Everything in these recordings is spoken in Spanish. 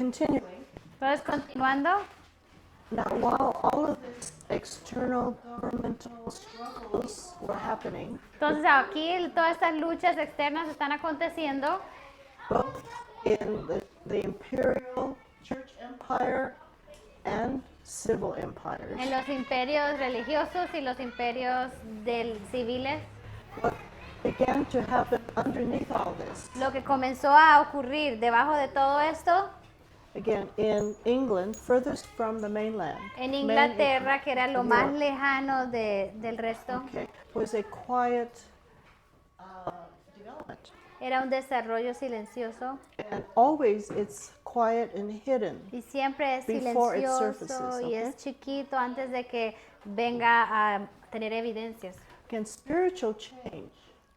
continuing. Entonces, continuando, Now, while all of these external governmental struggles were happening, entonces aquí todas estas luchas externas están aconteciendo both in the imperial church empire and civil empires, en los imperios religiosos y los imperios civiles. what began to happen underneath all this? Lo que comenzó a ocurrir debajo de todo esto, Again, in England, furthest from the mainland, en Inglaterra, que era lo más Europe, lejano del resto, okay, was a quiet development. era un desarrollo silencioso And always it's quiet and hidden. y siempre es Before it silencioso surfaces, y okay? es chiquito antes de que venga a tener evidencias. Again, spiritual change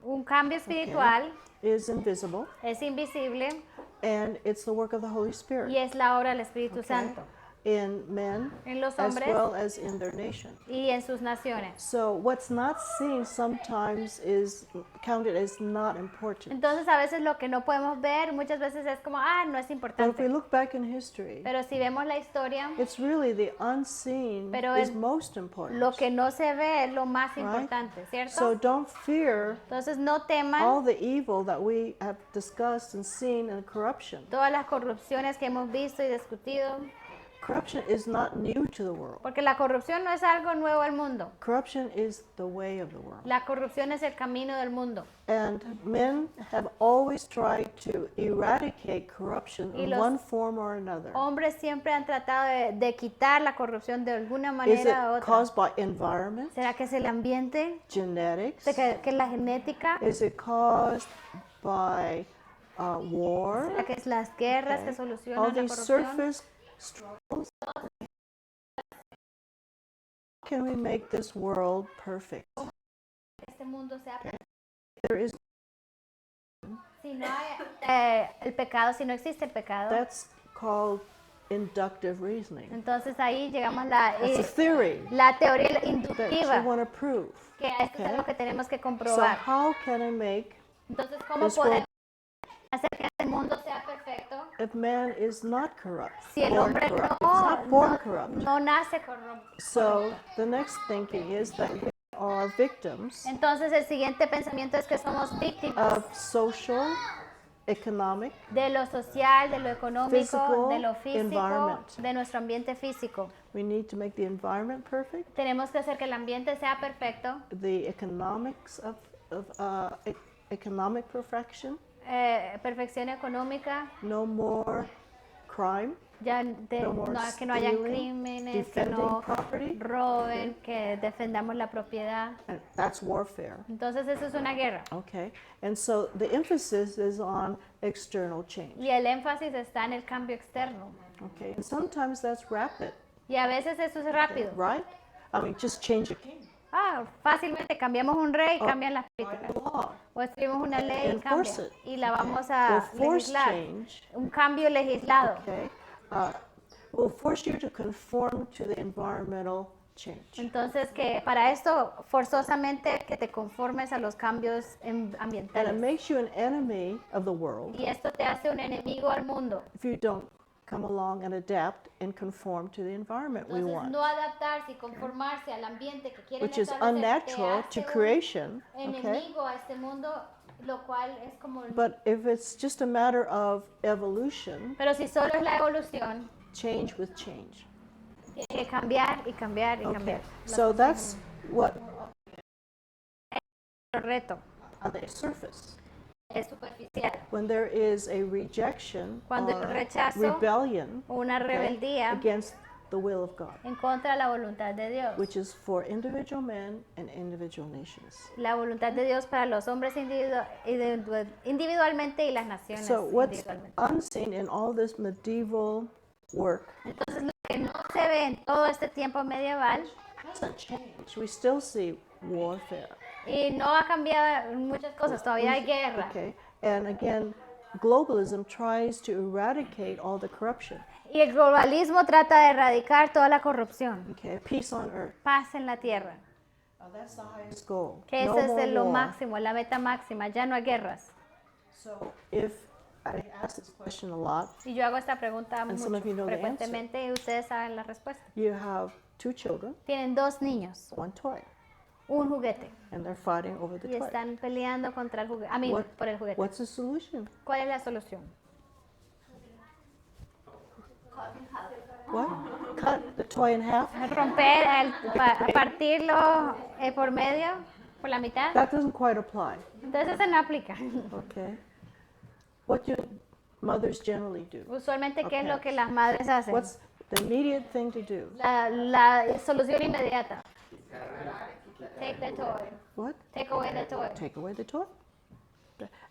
Un cambio espiritual is invisible, es invisible and it's the work of the Holy y Spirit es la obra del Espíritu Santo in men en los as hombres well as in their nation. y en sus naciones. So what's not seen sometimes is counted as not important. Entonces a veces lo que no podemos ver muchas veces es como, no es But if we importante. look back in history, Pero si vemos la historia, it's really the unseen Pero is el- most important. lo que no se ve es lo más Right? importante, So ¿cierto? don't fear Entonces no teman all the evil that we have discussed and seen in corruption. todas las corrupciones que hemos visto y discutido, Corruption is not new to the world. porque la corrupción no es algo nuevo al mundo. Corruption is the way of the world. La corrupción es el camino del mundo. And men have always tried to eradicate corruption Y in los one form or another. Hombres siempre han tratado de quitar la corrupción de alguna Is it manera u otra. caused by environment, ¿Será que es el ambiente? genetics? ¿Será que es la genética? Is it caused by war? ¿Será que es las guerras que All solucionan la these corrupción? surface struggles. How can we make this world perfect? Este mundo sea There is si no hay el pecado, si no existe el pecado, that's called inductive reasoning. entonces ahí llegamos a It's a theory la teoría that you inductiva, want to prove. que esto es Okay. lo que tenemos que So comprobar. how can I make Entonces, ¿cómo this podemos world hacer que este mundo sea perfecto if man is not corrupt? si el Born hombre corrupt. It's not born corrupt. no nace corrupto? So the next thinking is that we are victims Entonces, el siguiente pensamiento es que somos víctimas of social, economic, de lo social, de lo económico, Physical de lo físico, environment. de nuestro ambiente físico. we need to make the environment perfect, Tenemos que hacer que el ambiente sea perfecto, the economics of economic perfection, perfección económica, no more crime, ya No more que no hayan stealing, crímenes, que defending no property. roben, que defendamos la propiedad. and that's warfare. Entonces eso es una guerra. Okay, and so the emphasis is on external change. Y el énfasis está en el cambio externo. Okay, and sometimes that's rapid, Y a veces eso es rápido. right? I mean, just change a king, Fácilmente cambiamos un rey y cambian las by políticas. law, O escribimos una ley y cambia. enforce it. Y la vamos will a force legislar. change. Un cambio legislado. Okay, will force you to conform to the environmental change. Entonces, que para esto forzosamente que te conformes a los cambios And it ambientales. makes you an enemy of the world Y esto te hace un enemigo al mundo. if you don't come along and adapt and conform to the environment we Entonces, want, no adaptarse y conformarse al ambiente que quieren which is establecer unnatural te to hace creation. un Okay, enemigo a este mundo, lo cual es como... but if it's just a matter of evolution, Pero si solo es la evolución, change with change. tiene que cambiar y cambiar y Okay, cambiar. so that's what El reto on the surface. es superficial. When there is a rejection Cuando or el rechazo, rebellion Una okay, rebeldía against the will of God, en contra de la voluntad de Dios. which is for individual men and individual nations. La voluntad de Dios para los hombres individualmente y las naciones So what's individualmente. unseen in all this medieval work Entonces, lo que no se ve en todo este tiempo medieval hasn't changed. We still see warfare. y no ha cambiado muchas cosas, todavía hay guerra. Okay, and again, globalism tries to eradicate all the corruption. Y el globalismo trata de erradicar toda la corrupción. Okay, peace on earth. Paz en la tierra, That's the highest goal. que No ese more es lo war. máximo, la meta máxima, ya no hay guerras. So if I ask this question a lot. Y yo hago esta pregunta And some mucho of you know the frecuentemente y ustedes saben la respuesta. You have 2 children, Tienen 2 niños, 1 toy, un juguete and they're fighting over the y toy. están peleando contra el juguete, por el juguete. What's the solution? ¿Cuál es la solución? What? Cut the toy in half? Romper, partirlo por medio, por la mitad. That doesn't quite apply. Entonces eso no aplica. Okay. What do mothers generally do? Usualmente, ¿qué es Okay. lo que las madres hacen? What's the immediate thing to do? La solución inmediata. Take the toy. What? Take away the toy. Take away the toy.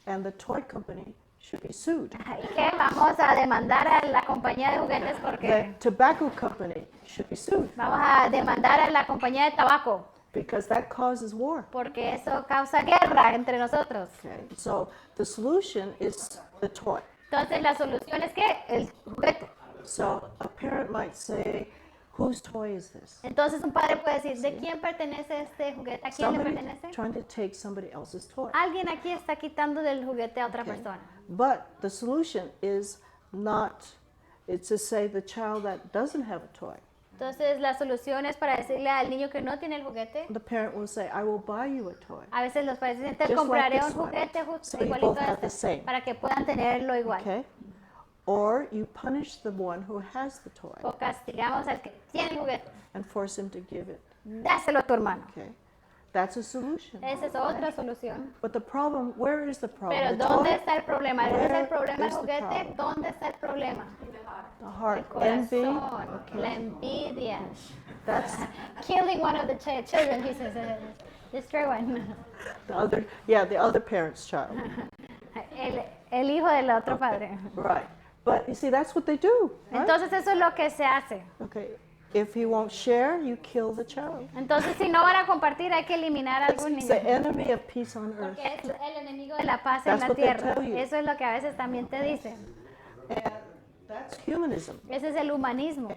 And the toy company should be sued. ¿Y qué? Vamos a demandar a la compañía de juguetes The porque tobacco company should be sued vamos a demandar a la compañía de tabaco because that causes war. porque eso causa guerra entre nosotros. Okay. So the solution is the toy. Entonces la solución es que el juguete. So a parent might say, whose toy is this? Entonces un padre puede decir, ¿de quién pertenece este juguete? ¿A quién le Somebody pertenece? trying to take somebody else's toy. Alguien aquí está quitando del juguete a otra Okay. persona. But the solution is not, it's to say the child that doesn't have a toy. Entonces la solución es para decirle al niño que no tiene el juguete. The parent will say, I will buy you a toy. A veces los padres dicen, te Just compraré like un this one. juguete justo So you igualito both a have the este same. para que puedan tenerlo igual. Okay? Or you punish the one who has the toy O castigamos al que tiene el juguete. and force him to give it. Dáselo a tu hermano. Okay? That's a solution. Esa es otra solución. But the problem, where is the problem? Pero The ¿dónde toy, está el problema? ¿Dónde está el Where problema del is the juguete? problem? ¿Dónde está el problema? the heart, El envy. corazón, la Okay. envidia. That's Killing one of the children, he says. Destroy one. the other parent's child. El hijo del otro padre. Right. But you see, that's what they do. Right? Entonces eso es lo que se hace. Okay. If he won't share, you kill the child. Entonces si no van a compartir hay que eliminar a algún It's niño. the enemy of peace on earth. Porque es el enemigo de la paz en That's la what they tierra. tell you. Eso es lo que a veces también te dicen. And that's humanism. Ese es el humanismo.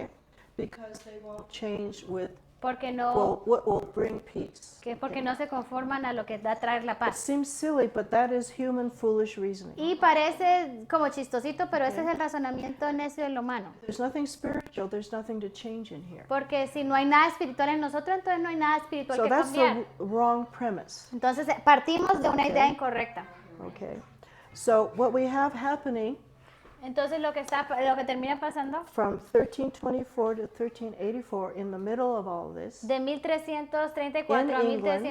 Because they won't change with Porque no, what will bring peace. porque no se conforman a lo que da a traer la It paz. seems silly, but that is human foolish reasoning. Y parece como chistosito, pero ese es el razonamiento necio del humano. There's nothing spiritual, there's nothing to change in here. Porque si no hay nada espiritual en nosotros, entonces no hay nada espiritual So que that's cambiar. the wrong premise. Entonces partimos de una idea incorrecta. Okay. So what we have happening Entonces lo que termina pasando from 1324 to 1384, in the middle of all this, de 1334 a In England,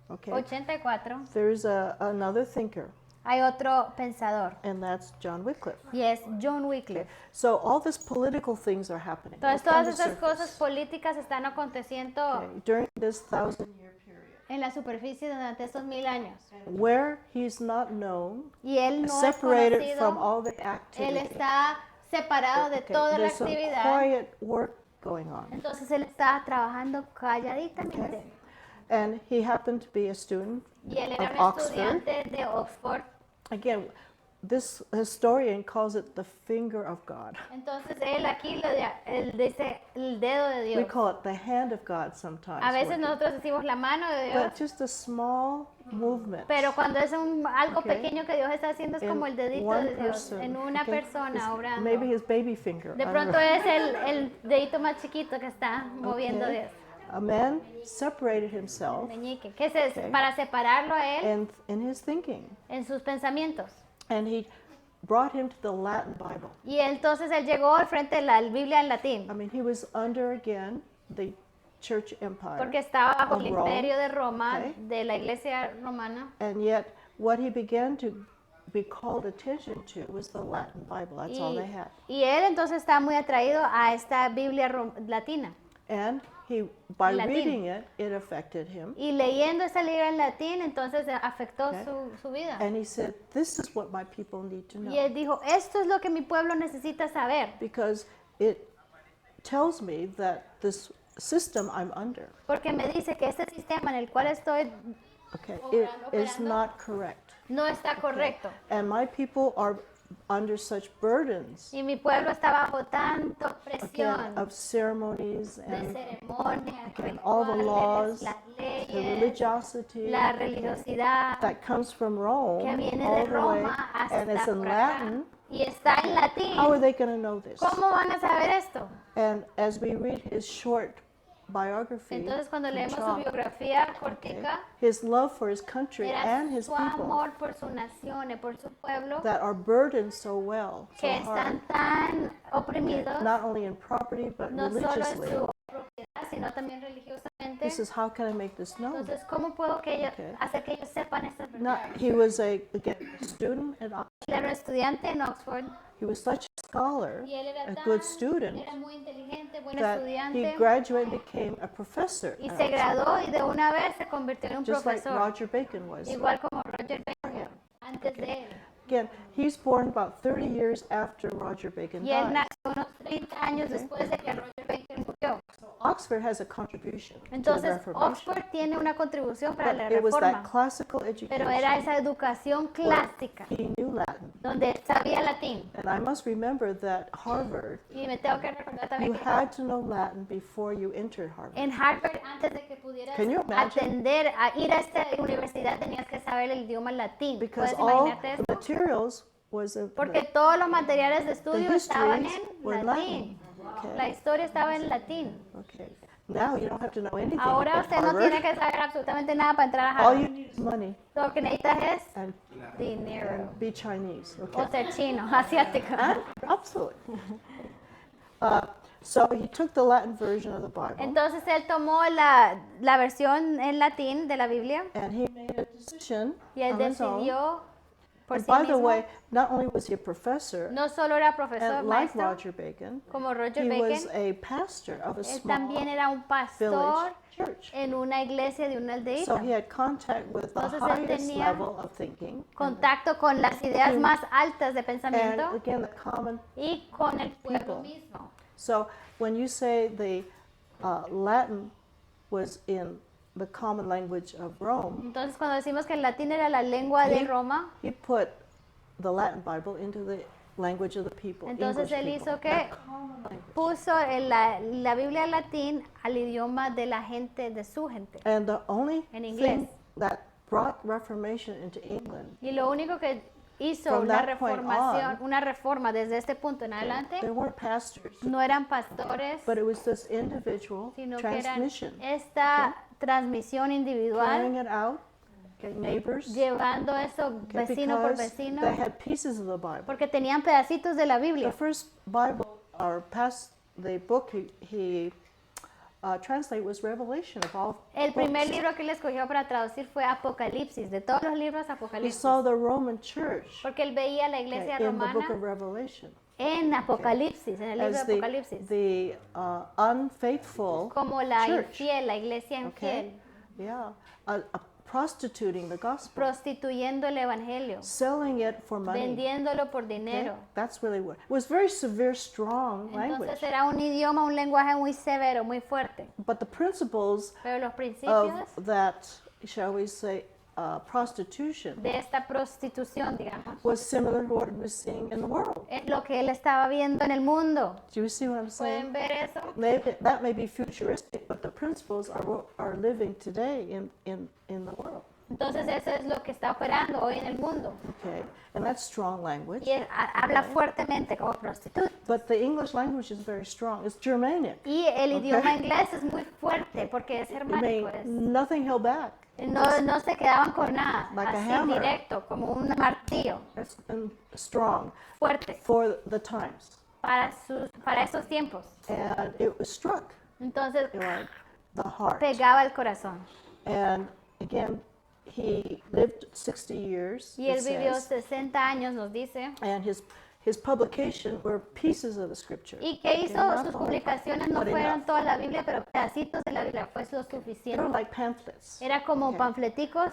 1384 there's another thinker, hay otro pensador and that's John Wycliffe. y es John Wycliffe. So all these political things are happening. Entonces on todas the esas surface, cosas políticas están aconteciendo okay, during this 1,000-year period, en la superficie durante estos 1000 años. where he's not known, Y él no es separated from conocido, all the él activity. está separado de Okay, toda la there's some actividad. quiet work going on. Entonces él está trabajando calladitamente. And he happened to be a student Y él of era un Oxford. estudiante de Oxford. Again, this historian calls it the finger of God. Entonces él aquí él dice el dedo de We Dios. call it the hand of God sometimes. A veces working. nosotros decimos la mano de Dios, But just a small movement. pero cuando es algo Okay. pequeño que Dios está haciendo es in como el dedito one de Dios person, en una okay? persona It's obrando. Maybe his baby finger. De I don't pronto know. es el dedito más chiquito que está moviendo Okay. Dios. A man separated himself Meñique, que es Okay. para separarlo a él and in his thinking, en sus pensamientos. and he brought him to the Latin Bible. Y entonces él llegó al frente de la Biblia en latín, I mean, he was under again the church empire, porque estaba bajo el of Rome, imperio de Roma, okay. de la iglesia romana. and yet what he began to be called attention to was the Latin Bible. That's all they had. Y él entonces está muy atraído a esta Biblia latina. And he, by Latin. reading it, it affected him. Y leyendo ese libro en latín, entonces afectó Okay. su vida. And he said, this is what my people need to know. Y él dijo, esto es lo que mi pueblo necesita saber, Because it tells me that this system I'm under, porque me dice que este sistema en el cual estoy okay, it is Operando. not correct. no está correcto. And my people are under such burdens, Y mi pueblo está bajo tanto again, presión of ceremonies de and ceremonias, again, all the laws, rituales, las the leyes, religiosity la religiosidad that comes from Rome que viene all de the way, Roma and it's hasta in por acá Latin. y está en How are latín. they going to know this? ¿Cómo van a saber esto? And as we read his short biography, Entonces cuando from leemos su Chalk, biografía okay, cortica, his love for his country era and his su people amor por su nación y por su pueblo that are burdened so well, so que hard, están tan oprimidos, not only in property but no solo en religiously. su propiedad, sino también religiosamente. This is how can I make this known? Entonces, ¿cómo puedo que ellos, Okay. hacer que ellos sepan estas Not, verdades? he was again, a student at Oxford. Él era un estudiante en Oxford He was such a scholar, y él era a tan, good student, era muy inteligente, buen that he estudiante graduated and became a professor y at se Oxford, graduó y de una vez se convirtió en un just like profesor, Roger Bacon was. igual como Roger Bacon antes de él. Again, he's born about 30 years after Roger Bacon Y él died. nació unos 30 años después de que Roger Bacon murió. Oxford has a contribution to the Entonces, Reformation. Oxford tiene una contribución para la But it was that reforma, classical pero era education esa educación clásica he knew Latin. donde él sabía latín. And I must remember that Harvard, Y me tengo que recordar también you que had to know Latin before you entered Harvard. en Harvard, antes de que pudieras Can you imagine? atender a ir a esta universidad, tenías que saber el idioma latín. Because ¿Puedes all imaginarte the esto? materials was in Porque todos los materiales de the estudio estaban histories en were in latín. Latin. La Okay. historia estaba en latín. Okay. Now you don't have to know anything Ahora about usted no tiene Harvard. que saber absolutamente nada para entrar a All you Harvard. need is money Lo que necesitas es and dinero. be Chinese. O Okay. ser chino, asiático. Absolutely. So he took the Latin version of the Bible Entonces él tomó la versión en latín de la Biblia and he made a decision y él on his own. decidió por And sí by the mismo. way, not only was he a professor, No solo era profesor, and like maestro, Roger Bacon, como Roger he was Bacon, a pastor of a él small también era un pastor village church. en una iglesia de una So aldeíta. he had contact with the Entonces él highest tenía level of thinking. Contacto con las ideas más altas de And pensamiento again, the common. y con el pueblo people. mismo. So when you say the Latin was in the common language of Rome, Entonces cuando decimos que el latín era la lengua de He- Roma, he put the Latin Bible into the language of the people. Entonces English él people, hizo que that common language. puso la Biblia en latín al idioma de la gente, de su gente. And the only En thing inglés. that brought Reformation into England, Y lo único que hizo From la that point reformación, on, una reforma desde este punto en adelante, there weren't pastors, no eran pastores, but it was this individual sino que eran transmission, esta transmisión individual, carrying it out, okay, neighbors, llevando eso okay, vecino por because vecino, they had pieces of the Bible. porque tenían pedacitos de la The Biblia. first Bible, or the book he translated was Revelation of all El primer books. libro que él escogió para traducir fue Apocalipsis, de todos los libros He Apocalipsis, saw the Roman church porque él veía la okay, iglesia in the book of romana Revelation en Apocalipsis, en el libro as de Apocalipsis, the unfaithful como la church. infiel, la iglesia Okay, infiel, yeah, prostituting the gospel, prostituyendo el evangelio, selling it for money. vendiéndolo por Okay? dinero. That's really what it was. Very severe, strong language. Entonces era un idioma, un lenguaje muy severo, muy fuerte. But the principles Pero los principios of that, shall we say, prostitution de esta prostitución, digamos, was similar to what we were seeing in the world. es lo que él estaba viendo en el mundo. Do you see what I'm saying? ¿Pueden ver eso? Maybe, that may be futuristic, but the principles are what are living today in the world. Entonces eso es lo que está operando hoy en el mundo. Okay, and that's strong language. Y él habla fuertemente como prostituta. But the English language is very strong. It's Germanic. Y el Okay. idioma inglés es muy fuerte porque es I mean, germánico. nothing held back. No se quedaban con nada, Like a así hammer. directo, como un martillo It's strong fuerte for the times, para esos tiempos. and it was struck Entonces like the heart. pegaba el corazón. And again, he lived 60 years. Y it él vivió says, 60 años, nos dice. and his publication were pieces of the scripture. ¿Y qué Okay, hizo? not Sus all, publicaciones no but fueron enough. toda la Biblia, pero pedacitos de la Biblia fue lo They were suficiente. like pamphlets. Era como Okay. panfleticos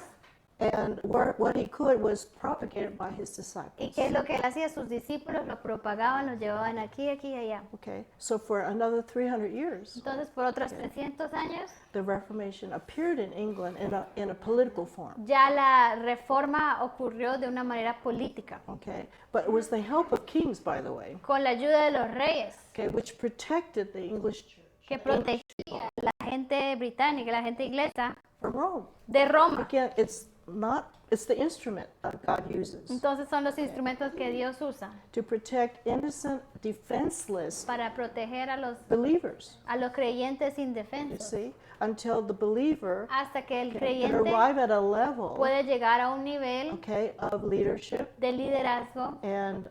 And what he could was propagated by his ¿Y disciples. qué es lo que él hacía? Sus discípulos lo propagaban, lo llevaban aquí, aquí y allá. Okay, so for another 300 years, Entonces, por otros 300 años, the Reformation appeared in England in a political form. ya la reforma ocurrió de una manera política, Okay, but it was the help of kings, by the way, con la ayuda de los reyes, okay, which protected the English church que protegía a la gente británica, la gente inglesa, from Rome. de Roma. Again, it's the instrument that God uses Entonces son los instrumentos que Dios usa to protect innocent, defenseless para proteger believers. a los creyentes You indefensos, see, until the believer hasta que el can creyente arrive at a level, puede llegar a un nivel okay, of leadership de liderazgo and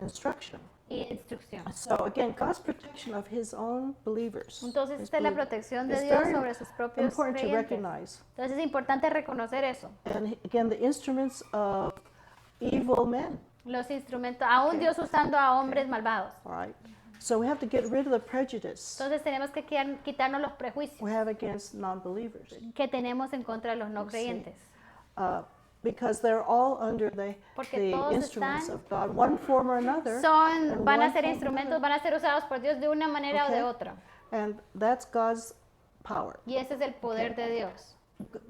instruction. y instrucción. So again, God's protection of His own believers. Entonces His esta es la believers, protección de is Dios very sobre sus propios important to creyentes. recognize. Entonces es importante reconocer eso. And again, the instruments of evil men. Los instrumentos, aún Dios usando a hombres malvados. All right. So we have to get rid of the prejudice Entonces tenemos que quitarnos los prejuicios we have against non-believers, que tenemos en contra de los no creyentes. because they're all under Porque the todos instruments están- of God, one form or another. and Van a one ser form or instrumentos, another. van a ser usados por Dios de una manera o de Okay. otra. And that's God's power. Y ese es el poder de Dios.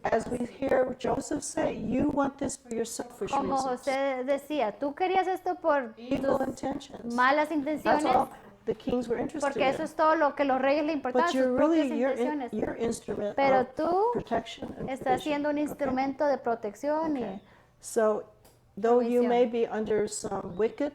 As we hear Joseph say, you want this for your selfish Como reasons, José decía, tú querías esto por evil tus intentions. malas That's intenciones, all the kings were interested porque eso in. es todo lo que los reyes le importaban, But sus you're propias really your intenciones. instrument Pero of tú protection and estás siendo un provision. instrumento de protección Okay. y So, though you provisión. may be under some wicked,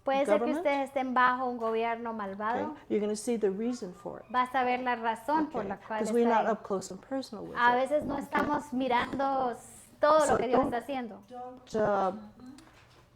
puede ser que government, ustedes estén bajo un gobierno okay, malvado. you're going to see the reason for it. Vas a ver la razón por la cual Because we're está not ahí. up close and personal with A it. veces no estamos mirando todo So lo que Dios don't- está haciendo. Don't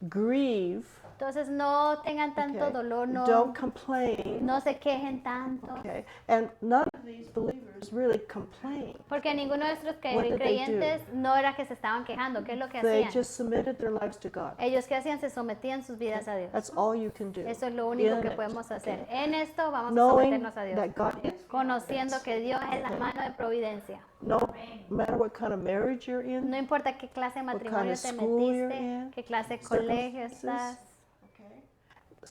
grieve. Entonces no tengan tanto Okay? dolor, Don't complain. no se quejen tanto. Okay? And none of these believers really complain. Porque ninguno de nuestros What did they creyentes no era que se estaban quejando. ¿Qué es lo que They hacían? just submitted their lives to God. Ellos que hacían se sometían sus vidas a Dios. That's all you can do. Eso es lo único in que it. podemos hacer. Okay? En esto vamos a Knowing someternos a Dios. that God is Conociendo que Dios es la mano de providencia. no matter what kind of marriage you're in. No importa qué clase de matrimonio of te school you're metiste, in, qué clase de colegio circumstances, estás,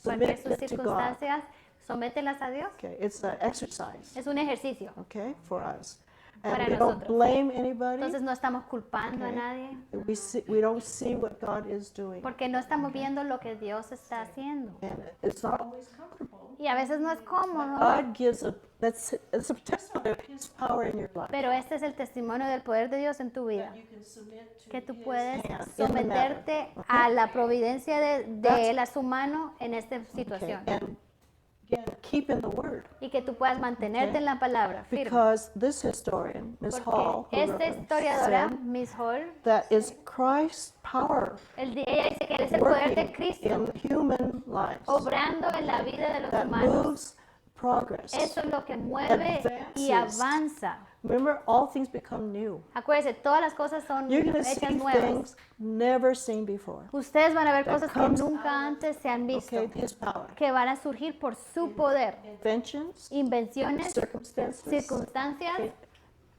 cualquier Submit sus it to God. circunstancias, somételas a Dios. Okay, it's an exercise. Es un ejercicio. Okay, for us, and Para we don't nosotros. blame anybody. Entonces no estamos culpando a Okay. nadie, We don't see what God is doing, porque no estamos viendo lo que Dios está haciendo. and it's not always comfortable. Y a veces no es cómodo, God gives it's a testimony of His power in your life. pero este es el testimonio del poder de Dios en tu vida. You can submit to Que tú His puedes hand in the matter. someterte a la providencia de Él, a su mano en esta Okay, situación. and again, keep in the Word, Y que tú puedas mantenerte en la palabra firme. because this historian, Ms. Hall, Porque who esta wrote it, historiadora, said Miss Hall, that is Christ's power ella dice que es el poder de working Cristo in human lives obrando en la vida de los that humanos. moves progress. Eso es lo que mueve y advances. avanza. Remember, all things become new. Acuérdense, todas las cosas son You're going to see hechas nuevas. things never seen before. Ustedes van a ver that cosas que comes nunca antes se han visto, Okay, His power. que van a surgir por su poder. Inventions, Invenciones, circumstances, circunstancias,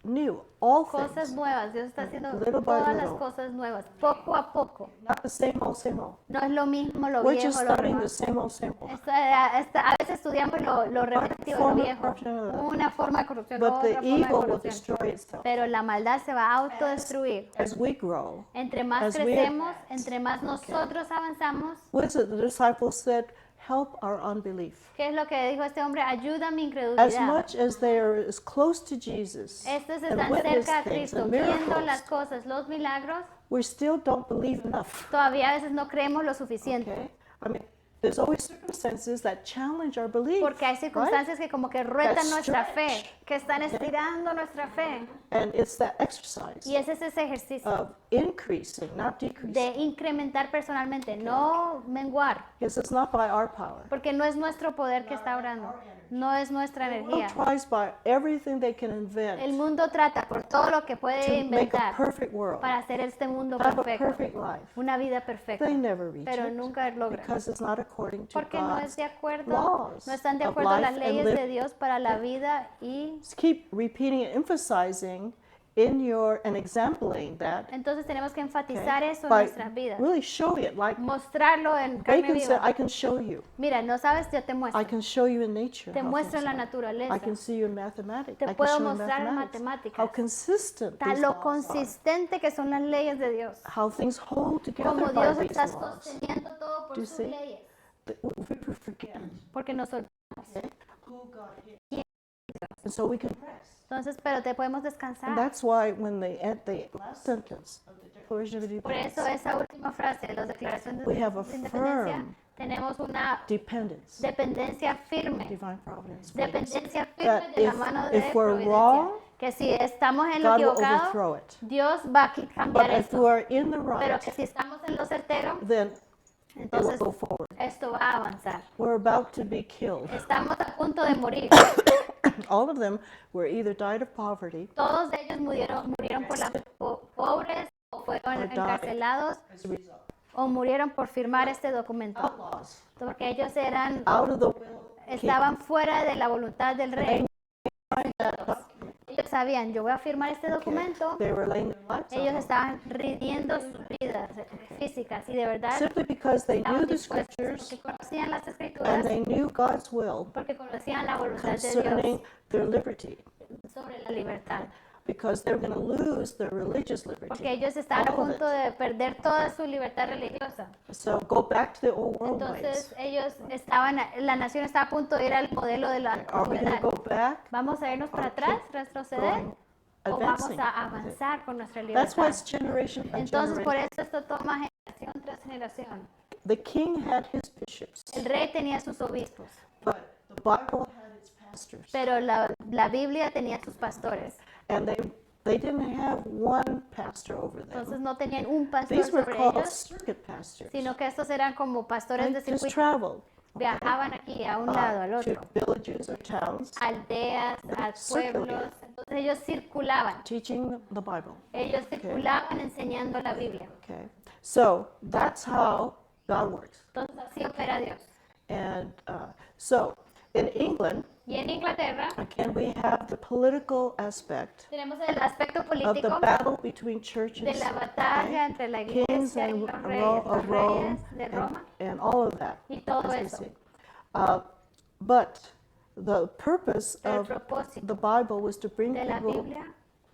new, all cosas things. nuevas. Dios está haciendo Little by todas las little. cosas nuevas, poco a poco. Not the same old, same old. No es lo mismo lo We're just viejo, lo studying nuevo. the same old, same old. A veces estudiamos lo repetitivo, lo form of viejo. corruption. Una forma de corrupción, But otra the forma de evil will corrupción. destroy itself. Pero la maldad se va a autodestruir. As we grow, Entre más As we crecemos, advance. entre más nosotros avanzamos, what is it the disciples said? Help our unbelief. ¿qué es lo que dijo este hombre? Ayuda a mi As incredulidad. much as they are as close to Jesus Estos and están witness cerca a things Cristo, and viendo las miracles, cosas, los milagros, we still don't believe enough. todavía a veces no creemos lo suficiente. Okay? I mean, there's always circumstances that challenge our belief. Porque hay circunstancias que como que retan That nuestra stretch. fe, que están estirando nuestra fe. And it's that exercise Y ese es ese ejercicio of increasing, not decreasing. de incrementar personalmente, no menguar. Because it's not by our power. Porque no es nuestro poder que está orando, no es nuestra The world energía. tries by everything they can El invent mundo trata por todo lo que puede to make a inventar perfect world, para hacer este mundo have a perfecto, perfect life. una vida perfecta, They never reach pero it nunca logra. because it's not according to Porque no es God's de acuerdo, laws no están de of acuerdo a las life and leyes living. de Dios para la vida y Just keep repeating and emphasizing and exempling that Entonces tenemos que enfatizar eso en by nuestras vidas. really showing it. Like Mostrarlo en carne Bacon said, viva. I can show you. Mira, no sabes, yo te I muestro. can show you in nature. Te how muestro things en la are. naturaleza. I can see you in mathematics. Te I can puedo show you in mostrar en mathematics. matemáticas. How consistent Tan these lo laws are. consistente que son las leyes de Dios. How things hold together Como by Dios these está laws. sosteniendo todo Do por you sus see? leyes. We forget Porque nosotros. who God is. And so we can rest. Entonces, pero te podemos And descansar. that's why when at the last sentence of the Declaration of Por eso Independence, esa última frase de las declaraciones we have a de independencia, firm tenemos una dependence, dependencia firme. divine providence. for us. Dependencia That firme de la mano de if we're providencia. wrong, Que si estamos en lo God will equivocado, overthrow it. Dios va a But cambiar if esto. we're in the Pero right, que si estamos en lo certero, then it will entonces go forward. esto va a avanzar. We're about to be killed. Estamos a punto de morir. All of them were either died of poverty Todos ellos murieron por las pobres o fueron Or died. encarcelados as a result. o murieron por firmar este documento. Outlaws, Porque ellos eran, out of the will. estaban fuera de la voluntad del rey. Ellos sabían, yo voy a firmar este documento. They were laying their lives Ellos on it. estaban ridiendo sus vidas físicas y de verdad Simply because they estaban knew the dispuestos scriptures porque conocían las and escrituras, they knew God's will porque conocían la voluntad de concerning Dios their liberty, sobre la libertad. because they were going to lose their religious Porque liberty. ellos estaban a All of punto it. de perder toda su libertad religiosa. So go back to the old world Entonces ways. ellos estaban, la nación estaba a punto de ir al modelo de la Are we going to antigüedad. go back? ¿Vamos a irnos para Or atrás, keep retroceder? going, ¿O vamos advancing a with it? avanzar con nuestra That's why libertad? it's generation by Entonces por generation. eso esto toma generación tras generación. The king had his bishops, El rey tenía sus obispos, but the Bible had its pastors. pero la Biblia tenía sus pastores. And they didn't have one pastor over Entonces them. no tenían un pastor These were sobre called ellos, circuit pastors. sino que estos eran como pastores They de just circuito. traveled Viajaban aquí a un lado, al to otro, villages or towns, aldeas, a pueblos. Entonces ellos circulaban. teaching the Bible. Ellos circulaban enseñando la Biblia. Okay, so that's how God works. Entonces así opera Dios. And so in England, Y en Inglaterra again, we have the political aspect tenemos el aspecto of the político battle between churches, de la batalla entre la kings iglesia y and los reyes, of Rome, de Roma and all of that. y todo as we eso. see. But the purpose El of propósito the Bible was to bring de la people Biblia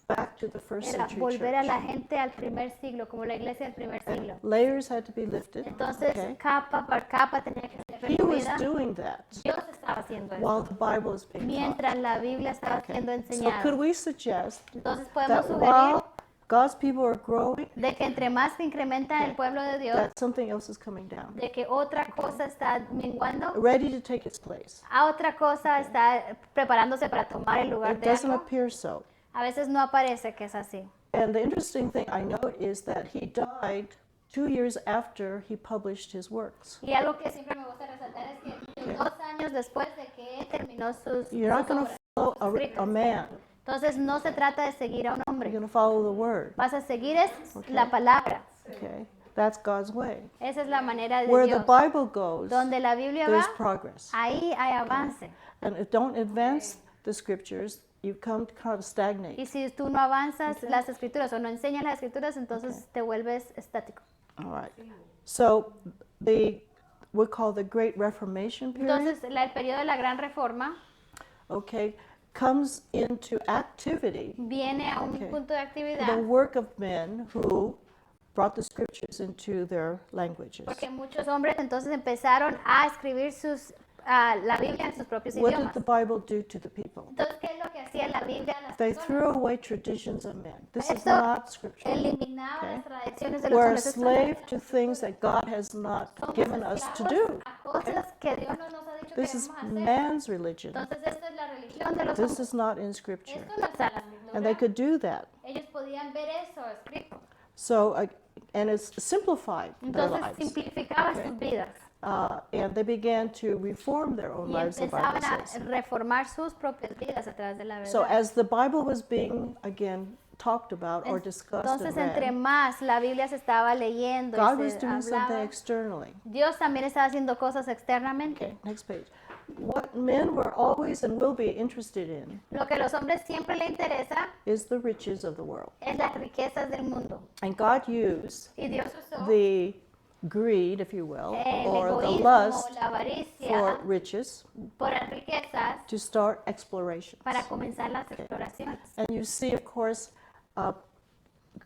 back to the first era century volver a la church. gente al primer siglo, como la iglesia del primer siglo. Layers had to be lifted. Entonces, Okay. capa por capa tenía que ser He was removida. doing that Dios estaba haciendo eso. while the Bible is being taught. Mientras la Biblia estaba Okay. siendo So could enseñada. we suggest Entonces podemos that sugerir while God's people are growing, de que entre más se incrementa el pueblo de Dios, that something else is coming down, de que otra cosa está menguando, ready to take its place? a otra cosa está preparándose para tomar el lugar It de doesn't algo. appear so. A veces no aparece que es así. And the interesting thing I note is that he died 2 years after he published his works. Y algo que siempre me gusta resaltar es que 2 años después de que él terminó sus You're not sus going to obras, follow a man. entonces no se trata de seguir a un You're hombre. going to follow the word. Vas a seguir es la palabra. Okay, that's God's way. Esa es la manera de Where the Dios. Bible goes, Donde la Biblia there's va, progress. ahí hay avance. And if don't advance the scriptures, you come to kind of stagnate. Y si tú no avanzas las escrituras o no enseñas las escrituras, entonces te vuelves estático. All right. So we call the Great Reformation period. Entonces, el periodo de la Gran Reforma Okay, comes into activity viene a un Okay. punto de the actividad work of men who brought the scriptures into their languages. porque muchos hombres entonces empezaron a escribir la Biblia en sus propios What did idiomas. the Bible do to the people? Entonces, ¿qué es lo que hacía la Biblia a las They personas? threw away traditions of men. This is Esto not scripture. eliminaba Okay. las tradiciones de los We're a hombres. slave to things that God has not Somos given us to esclavos do. a cosas que Dios no nos ha dicho que This is debemos hacer. man's religion. Entonces, esta es la religión de los This hombres. is not in scripture. Esto no está en la Escritura. And they could do that. Ellos podían ver eso escrito. So, and it's simplified their Entonces lives. simplificaba sus vidas And they began to reform their own y lives, the Bible empezaban a says. reformar sus propias vidas a través de la So verdad. as the Bible was being, again, talked about or discussed Entonces, and entre read, más la Biblia se estaba leyendo God y was se doing something hablaba, externally. Dios también estaba haciendo cosas externamente. Okay, next page. What men were always and will be interested in Lo que a los hombres siempre le interesa is the riches of the world. es las riquezas del mundo. And God used Y Dios usó the greed, if you will, el or the egoísmo, lust la avaricia for riches por las riquezas to start explorations. para comenzar las exploraciones. And you see, of course,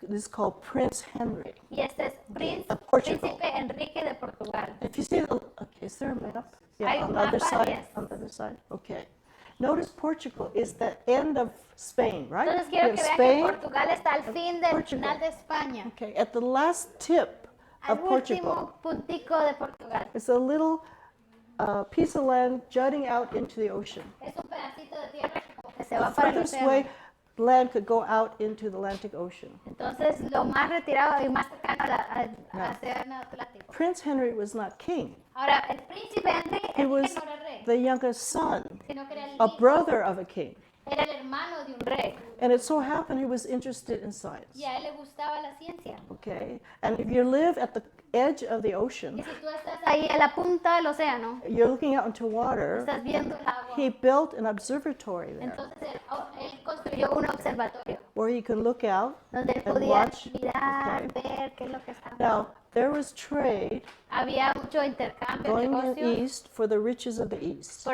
this is called Prince Henry. Y este es Portugal. Príncipe Enrique de Portugal. If you see the, okay, is there a map? Hay Yeah, un on the other mapa, side. yes. On the other side. Okay. Notice Portugal is the end of Spain, right? Entonces You quiero have que vean Spain. que Portugal está al fin del Portugal. final de España. Okay, at the last tip Al of Portugal, último puntico de Portugal. it's a little piece of land jutting out into the ocean. Es un pedacito de tierra que como que se va para el Furthest océano. way land could go out into the Atlantic Ocean. Entonces lo más retirado y más cercano al océano Atlántico. Prince Henry was not king. Ahora, el príncipe Enrique He was no era rey, the youngest son, sino que era el a hijo, brother of a king. era el hermano de un rey. And it so happened he was interested in science. Y a él le gustaba la ciencia. Okay? And if you live at the edge of the Y ocean, si tú estás ahí en la punta del océano, you're looking out into water, estás viendo el agua. he built an observatory there Entonces él construyó un observatorio where he could look out. donde él And podía watch, mirar, ver qué es lo que estaba. Now, there was trade Había mucho intercambio, going negocio, east for the riches of the east.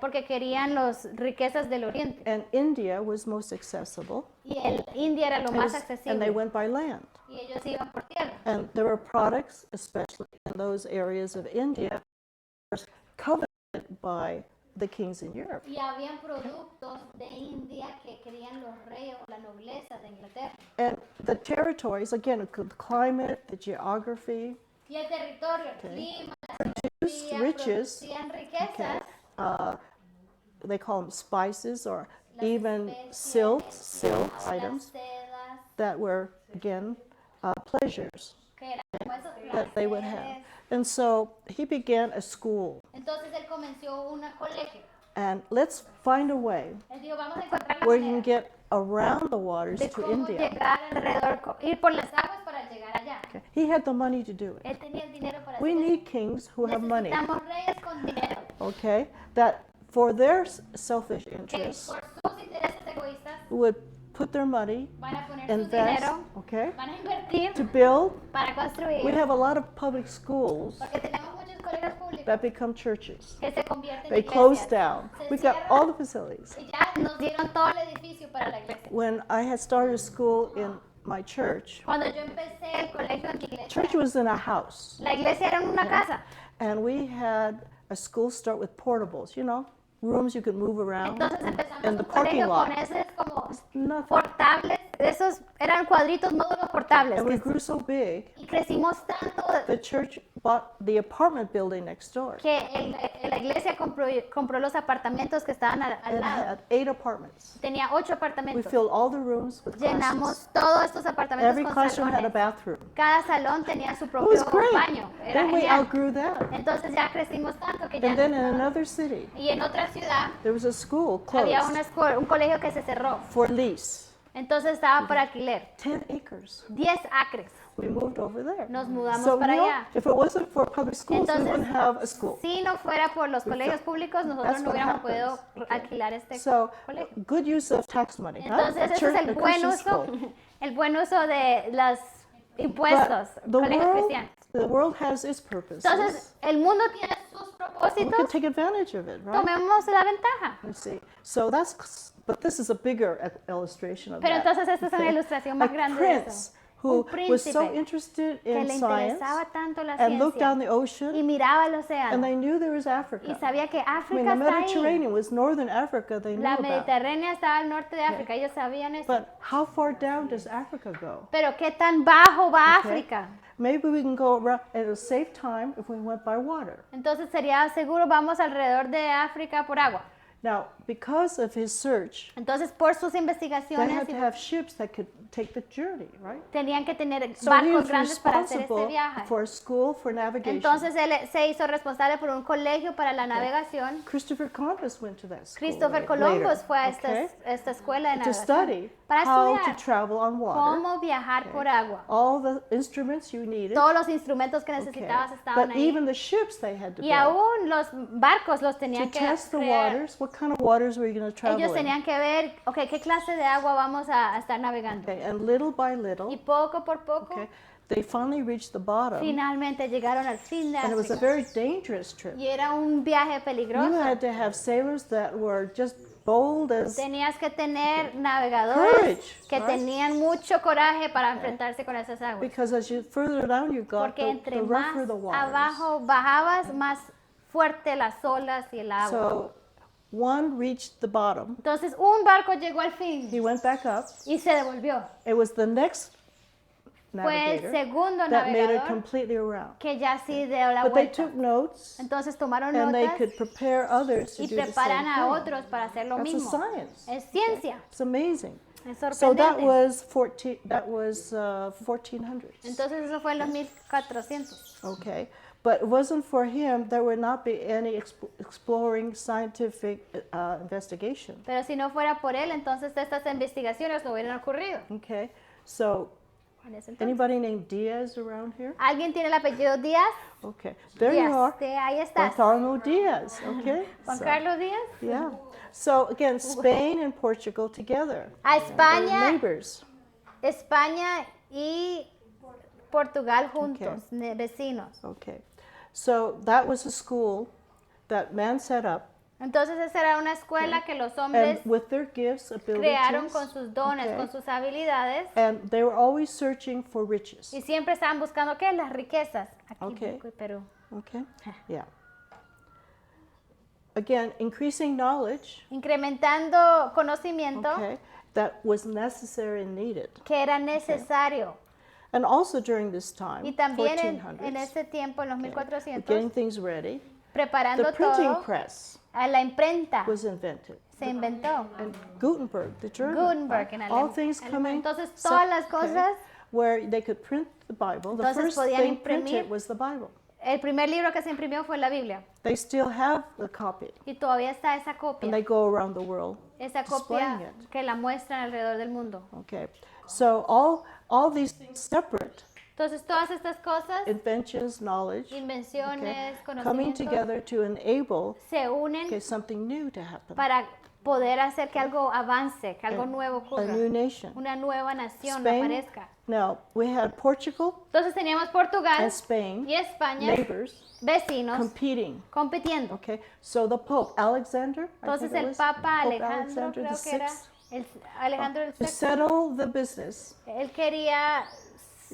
porque querían las riquezas del oriente. And India was most accessible. Y el India era lo más And they accesible. went by land. Y ellos iban por tierra. And there were products, especially in those areas of India, coveted by the kings in Europe. Y habían productos de India que querían los reyes o la nobleza de Inglaterra. And the territories, again, the climate, the geography, Y el territorio, el clima, la produced geografía, riches. producían Okay. riquezas. They call them spices or Las even especies, silk las items sedas, that were, again, pleasures que eran como esos that they would have. placeres. And so he began a school. Entonces él comenzó un colegio. And let's find a way Él dijo, vamos a encontrar la where you can manera get around the waters de to cómo India. llegar alrededor, ir por las aguas para llegar allá. Okay. He had the money to do it. Él tenía el dinero para We hacer need kings who have money, Necesitamos reyes con dinero, okay, that for their selfish que interests por sus intereses egoístas would put their money, van a poner su invest, dinero, okay, van a invertir to build. para construir. We have a lot of public schools Porque tenemos muchos colegios públicos that become churches. que se convierten en They closed iglesias. down. Se We've got cierran all the facilities. y ya nos dieron todo el edificio para la iglesia. When I had started a school in my church, Cuando yo empecé el colegio en mi iglesia, church was in a house, la iglesia era en una casa. and we had a school start with portables, you know, rooms you could move around Entonces empezamos in the un parking colegio con lot. esos como Nothing. portables, esos eran cuadritos, módulos portables. And we Que, grew so big, y crecimos tanto the church bought the apartment building next door. que la iglesia compró los apartamentos que estaban al It lado. had 8 apartments. Tenía 8 We apartamentos. filled all the rooms with classes. Llenamos todos estos apartamentos Every con classroom had a salones. bathroom. Cada salón tenía su It propio was great. baño. Era Then we genial. outgrew that. Entonces ya crecimos tanto que ya. And then in another city, Y en otra ciudad there was a school había closed un colegio que se cerró. for lease. Entonces estaba por alquiler. 10 acres. 10 acres. We moved over there. Nos mudamos So, para you know, allá. if it wasn't for public schools, we Entonces, wouldn't have a school. si no fuera por los colegios públicos, nosotros That's no what hubiéramos happens. podido alquilar este So, colegio. good use of tax money. huh? Entonces, A ese church- es a el buen Christian uso, school. el buen uso de los impuestos, But the colegios world, cristianos. the world has its purposes. Entonces, el mundo tiene sus We can propósitos, take advantage of it, right? tomemos la ventaja. You see. So but this is a bigger illustration of Pero that. entonces esta es una ilustración más A grande de eso. prince who Un was so príncipe interested que in le science interesaba tanto la and looked down ciencia the ocean y miraba el and océano they knew there was y Africa. sabía que I mean, África the está ahí. Mediterranean was northern Africa, they knew La about. Mediterránea estaba al norte de África, ellos sabían eso. But how far down does Africa go? Pero qué tan bajo va Okay. África. Maybe we can go around at a safe time if we went by water. Entonces sería seguro vamos alrededor de África por agua. Now, because of his search, Entonces, por sus they investigaciones, had to have ships that could take the journey, right? tenían que tener So he barcos was grandes para hacer este responsible viaje. for a school for navigation. Entonces, él se hizo responsable por un colegio para la navegación. Christopher Columbus went to that school Christopher later, Columbus fue a okay, esta escuela de to navegación study para how to estudiar travel on water, cómo viajar por agua. all the instruments you needed, Todos los instrumentos que okay, necesitabas estaban but ahí. even the ships they had to Y build aún los barcos los to tenían que test the crear. waters. What kind of waters were you going to travel Ellos in? tenían que ver, ok, qué clase de agua vamos a estar navegando. Okay, and little by Y little, poco por poco, okay, they finally reached the bottom, finalmente llegaron al fin de and it was a África. very dangerous trip. Y era un viaje You peligroso. had to have sailors that were just bold as Tenías que tener navegadores Courage, que right? tenían mucho coraje para enfrentarse con esas aguas. because as you further down you got, Porque the entre rougher más the waters. abajo bajabas, más fuerte las olas y el agua. So one reached the bottom. Entonces un barco llegó al fin He went back up. y se devolvió. It was the next Fue el navigator segundo that made it navegador completely around. que ya sí dio la But they vuelta. took notes Entonces tomaron and they notas could prepare others to y do the preparan same a thing. otros para hacer lo That's a mismo. science. Es ciencia, It's amazing. es So that sorprendente. was 1400s. Entonces eso fue en los 1400. Okay, but it wasn't for him. There would not be any exploring scientific investigation. Pero si no fuera por él, entonces estas investigaciones no hubieran ocurrido. Okay, so En ese entonces. anybody named Diaz around here? ¿Alguien tiene el apellido Díaz? Okay, there Díaz, you are. ahí estás. Bartholomew Diaz. Okay. Juan so- Carlos Díaz. Yeah. So again, Spain and Portugal together. A They're España, neighbors. España y Portugal juntos, vecinos. Okay. So that was a school that man set up, Entonces esa era una escuela que los hombres and with their gifts, crearon abilities, con sus dones, okay, con sus habilidades. and they were always searching for riches. Y siempre estaban buscando, ¿qué? Las riquezas. Aquí Ok. México y Perú. Okay. Yeah. Again, increasing knowledge. Incrementando conocimiento Okay. That was necessary and needed, que era necesario. and also during this time, Y también en 1400s, ese tiempo, en los 1400, getting things ready. preparando The printing todo, press a la imprenta was invented. se inventó. And Gutenberg, the German, Gutenberg en all alemán. things coming. Entonces so- todas las okay, cosas, where they could print the Bible. The Entonces first podían thing imprimir. printed was the Bible. el primer libro que se imprimió fue la Biblia. They still have the copy, Y todavía está esa and copia, they go around the world esa displaying copia it. que la muestran alrededor del mundo. Okay, so all these things separate, Entonces todas estas cosas, inventions, knowledge, invenciones, coming conocimientos, together to enable se unen something new to happen. para poder hacer que algo avance, que algo nuevo A ocurra, new nation. una nueva nación Spain. aparezca. Now we had Portugal Entonces teníamos Portugal and Spain, y España, neighbors, vecinos, competing. compitiendo. Okay, so the Pope Alexander, I Entonces think it el was, Papa Pope Alejandro, the creo que era, Sixth, Alejandro el to VI, settle the business, él quería,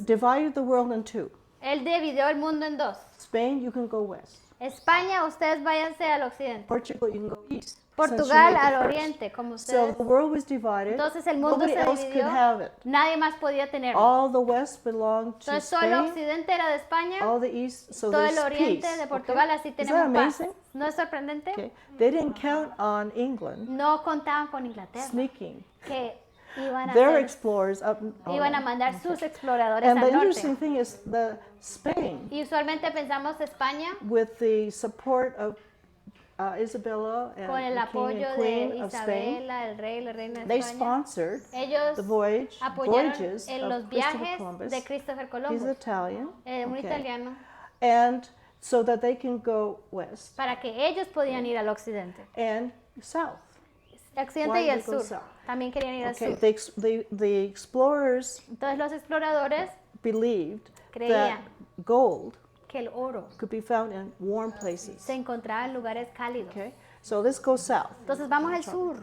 divided the world in two. él dividió el mundo en dos. Spain, you can go west. España, ustedes váyanse al occidente. Portugal, you can go east. Portugal since you made al it first. oriente, como So ustedes. the world was divided. Entonces el mundo Nobody se else could dividió. have it. Nadie más podía tenerlo. All the west belonged to Entonces todo el Spain. occidente era de España, All the east. So todo el there's oriente peace. de Portugal, okay? así Is that tenemos paz. amazing? ¿No es sorprendente? Okay. They didn't count on England No contaban con Inglaterra, sneaking que iban a, their hacer- explorers up. iban a mandar sus exploradores And the al interesting norte. thing is the Spain, Y usualmente pensamos España with the support of Isabella and con el the king apoyo and de queen of Spain, Isabela, el rey, la reina de they España. sponsored Ellos the voyages apoyaron en of los Christopher viajes Columbus. de Christopher He's Columbus, Italian. un okay. italiano, And so that they can go west para que ellos podían ir al occidente. and south. El occidente Why y el they go sur south? también querían ir al Okay, sur. the explorers Entonces los exploradores believed Creían. that gold que el oro could be found in warm places. se encontraba en lugares cálidos. Okay, so let's go south. Entonces vamos al sur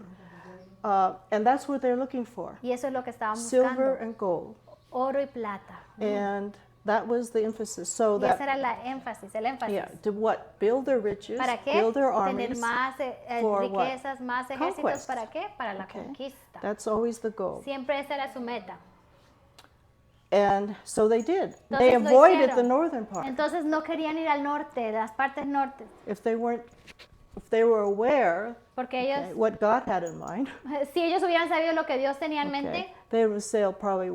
And that's what they're looking for, y eso es lo que estábamos silver buscando, and gold. oro y plata. And that was the emphasis. So Y ese that, era el énfasis. yeah, to what? Build their riches, ¿Para qué? build their Tener armies. más for what? riquezas, más ejércitos. Conquest. ¿Para qué? Para la Okay. conquista. That's always the goal. Siempre esa era su meta. And so they did. They Entonces lo avoided hicieron. the northern part Entonces no querían ir al norte, de las partes norte. if they weren't if they were aware porque ellos, okay, what God had in mind, si ellos hubieran sabido lo que Dios tenía en okay, mente, they would sail probably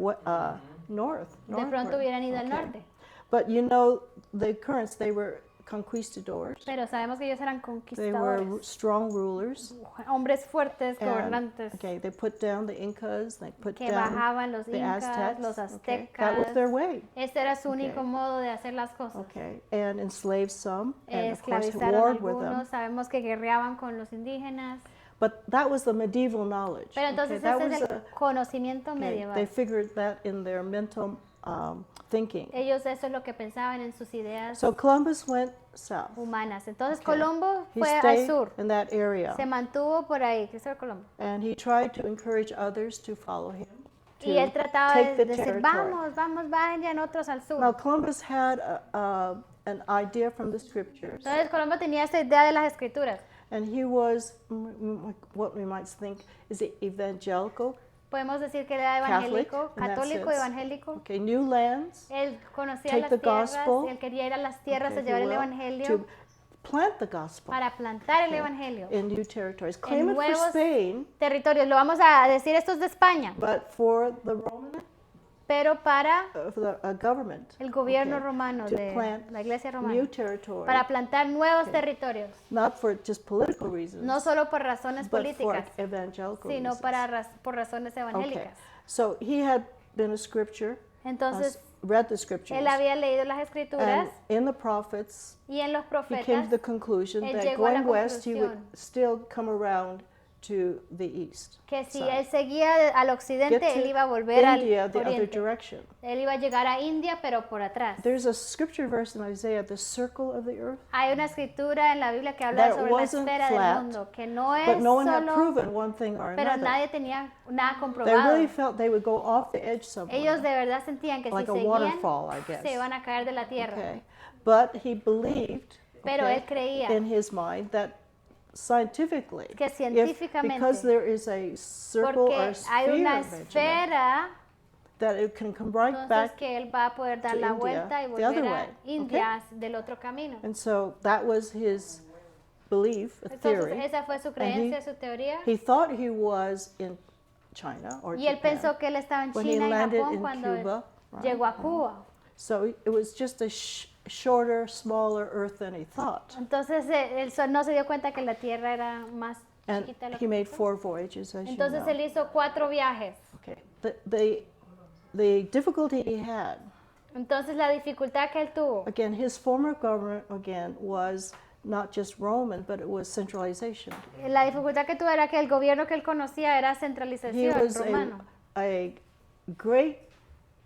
north. de pronto northward. hubieran ido al Okay. norte. But you know, the currents, they were conquistadors. Pero sabemos que ellos eran They were conquistadores, strong rulers. hombres fuertes, And, gobernantes, okay, they put down the Incas, they put que down bajaban los the incas, Aztecs. los Okay, that was aztecas. their way. Este era su Okay. único modo de hacer las cosas. Okay, and enslaved some, and of course Esclavizaron a warred with them. algunos, sabemos que guerreaban con los indígenas. But that was the medieval knowledge. Pero okay, entonces that este es was el conocimiento okay, medieval. they figured that in their mental thinking. Ellos eso es lo que pensaban en sus ideas So Columbus went south. humanas. Entonces Okay. Colombo He fue al stayed sur, in that area, se mantuvo por ahí, Cristóbal Colombo. and he tried to encourage others to follow him. Y él to trataba take de the decir, territory. vamos, vayan otros al sur. Now Columbus had an idea from the scriptures, Entonces Colombo tenía esta idea de las escrituras. and he was what we might think is evangelical. Podemos decir que era Catholic, evangélico, in that católico, sense. evangélico. Okay, new lands, Él conocía Take las the tierras, gospel, él quería ir a las tierras okay, a if llevar you el will, evangelio to plant the gospel para plantar el okay, evangelio in new territories. Claim it for nuevos Spain, territorios. Lo vamos a decir, esto es de España, but for the Roman pero para for the government. el gobierno okay, romano, to de plant la iglesia new romana, territory, para plantar nuevos territorios, not for just political reasons, no solo por razones but for políticas, evangelical sino reasons. por razones Okay, evangélicas. so he had been a scripture, Entonces, read the scriptures, él había leído las and escrituras in the prophets, y en los he came to profetas the conclusion él that llegó a la going west, he would conclusión still come around to the east. que si side. él seguía al Get occidente, to él iba a volver al India the other oriente. direction. Él iba a llegar a India, pero por atrás. There's a scripture verse in Isaiah, the circle of the earth, Hay una escritura en la Biblia que habla That sobre la wasn't esfera flat, del mundo, que no es but no one had solo, proven one thing or pero another. nadie tenía nada They comprobado. really felt they would go off the edge somewhere. Ellos de verdad sentían que Like si a seguían, waterfall, I guess. se iban a caer de la tierra. Okay. But he believed Pero okay, él creía in his mind that scientifically, que científicamente, because there is a circle or Porque hay una sphere, Benjamin, esfera, that it can come right entonces back. que él va a poder dar to la India vuelta y the other volver a way, India del otro camino. And so that was his belief, a Entonces theory. esa fue su creencia, su teoría. He thought he was in China or Y él Japan pensó que él estaba en when he China y landed Japón in cuando él Cuba. Right? llegó a Cuba. So it was just a shorter, smaller Earth than he thought. Entonces él no se dio cuenta que la Tierra era más And chiquita de lo he que made pensó. 4 voyages, as Entonces you know. él hizo 4 viajes. Okay. The difficulty he had, Entonces la dificultad que él tuvo, again, his former government, again, was not just Roman, but it was centralization. la dificultad que tuvo era que el gobierno que él conocía era He centralización was romano. a great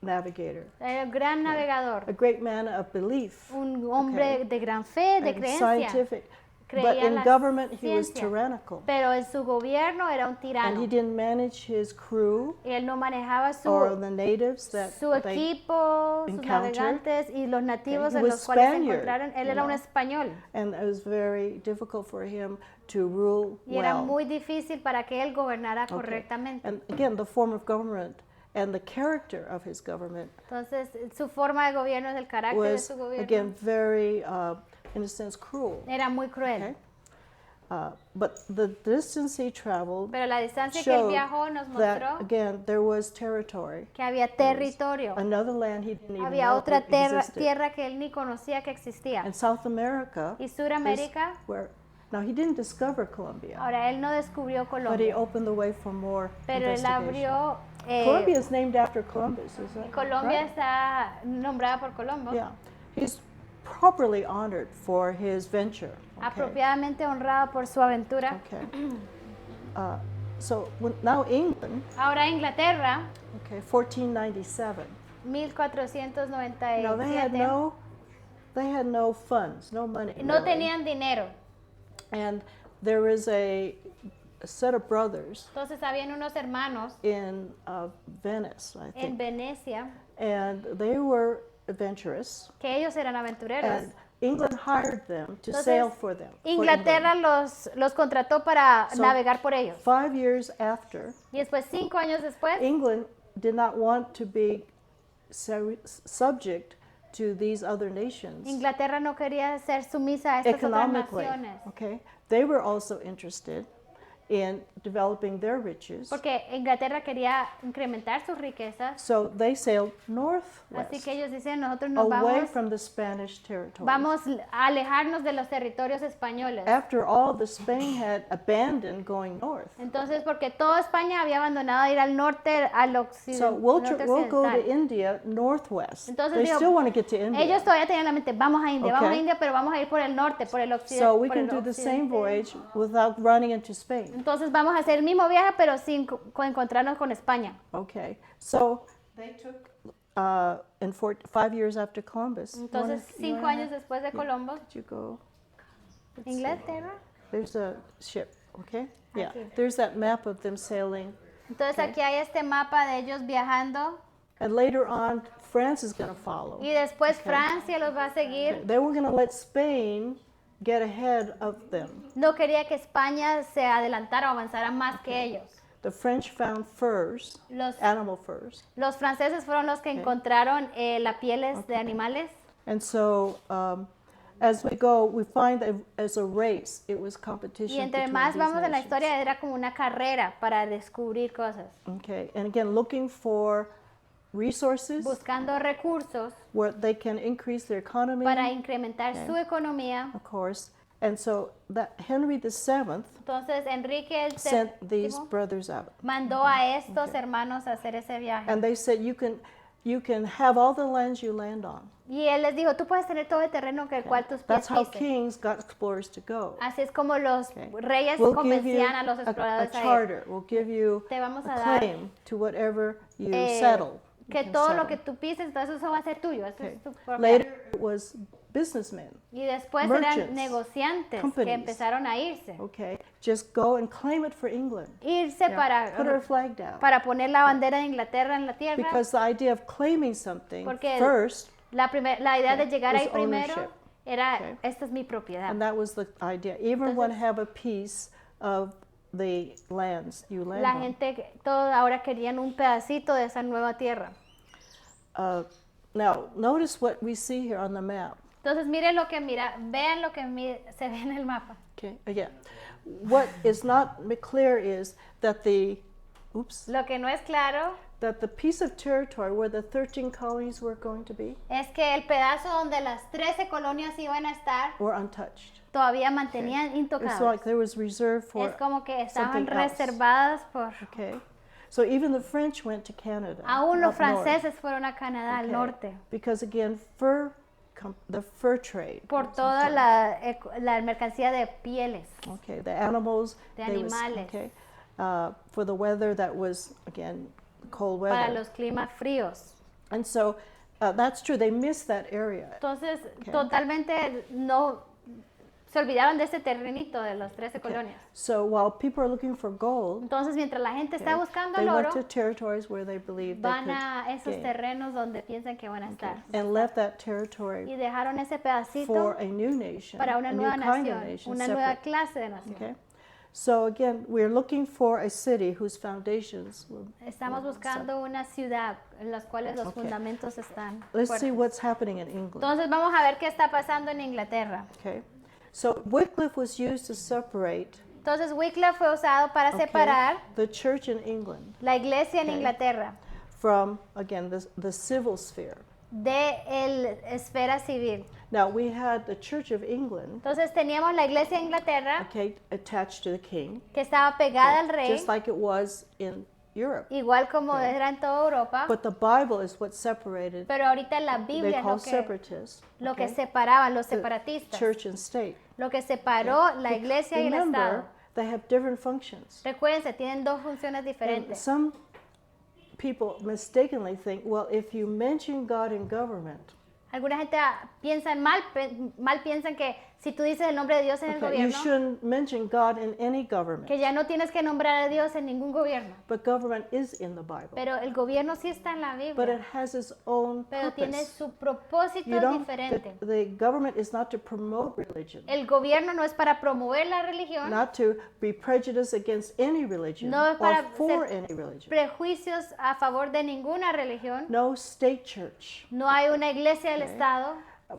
navigator, Era un gran navegador, a great man of belief, un hombre Okay. de gran fe, de and creencia. scientific. But Creía en in la government, he was ciencia. tyrannical. Pero en su gobierno era un And tirano. he didn't manage his crew Y él no manejaba or su, the natives that su they equipo, sus encountered. navegantes y los nativos He en was los cuales se Spaniard, encontraron. Él you era un know. español and it was very difficult for him to rule y era well. muy difícil para que él gobernara Okay. correctamente. And again, the form of government and the character of his government Entonces, su forma de gobierno, el carácter de was su gobierno, again very, in a sense, cruel. era muy cruel. Okay? But the distance he traveled Pero la distancia que él showed viajó nos that mostró again there was territory, que había territorio, another land he didn't even había know otra existed. tierra que él ni conocía que existía. And South America, Y is Suramérica, where now he didn't discover Colombia, ahora él no descubrió but he Colombia, opened the way for more pero él investigation. abrió. Colombia is named after Columbus, is that Colombia right? está nombrada por Colombo, Yeah, he's properly honored for his venture. Okay. apropiadamente honrado por su aventura. Okay. So now England, Ahora Inglaterra, okay, 1497. Now they had no funds, no money. no really. tenían dinero. And there was a set of brothers Entonces habían unos hermanos in Venice, I en think, Venecia and they were adventurous. que ellos eran aventureros. And England hired them to Entonces, sail for them. for Inglaterra England. los contrató para So, navegar por ellos. 5 years after, Y después, 5 años después, England did not want to be subject to these other nations Inglaterra no quería ser sumisa a estas otras economically. naciones. Okay, they were also interested in developing their riches. porque Inglaterra quería incrementar sus riquezas. So they sailed Así northwest, que ellos dicen, nosotros nos away vamos, from the Spanish territories. vamos a alejarnos de los territorios españoles. After all, the Spain had abandoned going north. Entonces, porque toda España había abandonado ir al norte, al So occidente, we'll go to occidental. India northwest. Entonces They digo, still want to get to India. Ellos todavía tenían en la mente, vamos a India, vamos a Okay. India, pero vamos a ir por el norte, por el occidente. So we por can el do the same occidente. voyage without running into Spain. Entonces vamos a hacer el mismo viaje, pero sin encontrarnos con España. Okay. So they took, in 5 years after Columbus. Entonces, 5 años después de Colombo, Did you go? Inglaterra. There's a ship, okay? Yeah. Aquí. There's that map of them sailing. Entonces aquí hay este mapa de ellos viajando And later on, France is going to follow. y después Francia los va a seguir. They were going to let Spain get ahead of them. No quería que España se adelantara o avanzara más que ellos. The French found furs, Los, animal furs. los franceses fueron los que encontraron las pieles de animales. And so as we go, we find that as a race, it was competition. Y entre between más these vamos en la nations. historia, era como una carrera para descubrir cosas, Okay, and again, looking for resources buscando recursos where they can increase their economy, para incrementar su economía. of course. And so that Henry VII Entonces Enrique el sent these VII brothers out. mandó a estos hermanos a hacer ese viaje. And they said, you can have all the lands you land on. Y él les dijo, tú puedes tener todo el terreno que el cual tus pies That's how pisen. kings got explorers to go. Así es como los Okay. reyes We'll give you convencían a los a exploradores a ir. charter. We'll give you Te vamos a a dar claim to whatever you eh, settle. You que can todo lo settle. que tú pises, entonces eso va a ser tuyo, eso Okay. es tu propiedad. Later, it was businessmen. Y después merchants, eran negociantes que companies. empezaron a irse. Okay, just go and claim it for England. Irse Yeah. Put our flag down. para poner la bandera de Inglaterra en la tierra. Because the idea of claiming something Porque first, La idea de llegar was ahí primero ownership. era, Okay. esta es mi propiedad. and that was the idea. Even when have a piece of the lands you land La on. gente, todos ahora querían un pedacito de esa nueva tierra. Now, notice what we see here on the map. Entonces miren lo que vean lo que se ve en el mapa. Okay, again, what is not clear is that Lo que no es claro that the piece of territory where the 13 colonies were going to be es que el pedazo donde las 13 colonias iban a estar were untouched. todavía mantenían It's intocadas. like there was reserved for. Es como que estaban something else. reservadas por... Okay, so even the French went to Canada. Aún los up north, franceses fueron a Canadá, al okay, norte, because again, the fur trade. por toda la mercancía de pieles. Okay, the animals. De they was- animales. okay, for the weather that was again cold Para weather. los climas fríos. And so that's true. They missed that area. Entonces, Okay. totalmente no se olvidaron de ese terrenito de las 13 colonias. So while people are looking for gold, Entonces, mientras la gente está okay, buscando they el went oro, to territories where they believed they van could a esos gain, terrenos donde piensan que van a estar. and left that Y territory dejaron ese pedacito for a new nation, para una a new nueva kind of nación, nation, una nueva separate. clase de nación. Okay. So again, we're looking for a city whose foundations will. Estamos buscando una ciudad en las cuales los Okay. fundamentos están Let's see fuertes. what's happening in England. Entonces vamos a ver qué está pasando en Inglaterra. Okay. So Wycliffe was used to separate Entonces Wycliffe fue usado para okay, separar the church in England la iglesia en Okay. Inglaterra from again the civil sphere. de la esfera civil. Now we had the Church of England, Entonces teníamos la iglesia de Inglaterra okay, attached to the king, que estaba pegada al rey, just like it was in Europe. igual como Okay. era en toda Europa, But the Bible is what separated. pero ahorita la They Biblia es call separatists. lo que okay, separaban los the separatistas, Church and state. lo que separó la iglesia y el Remember, Estado. they have different functions. Recuérdense, tienen dos funciones And diferentes. some people mistakenly think, well, if you mention God in government, Alguna gente piensan mal piensan que si tú dices el nombre de Dios en el okay, you gobierno, shouldn't mention God in any government. que ya no tienes que nombrar a Dios en ningún gobierno. But government is in the Bible. Pero el gobierno sí está en la But it Biblia, has its own pero tiene purpose. su propósito You don't, diferente. the government is not to promote religion, El gobierno no es para promover la religión, not to be prejudiced against any religion No es or para for ser any religion. prejuicios a favor de ninguna religión. No state church. No hay una iglesia del Okay. Estado.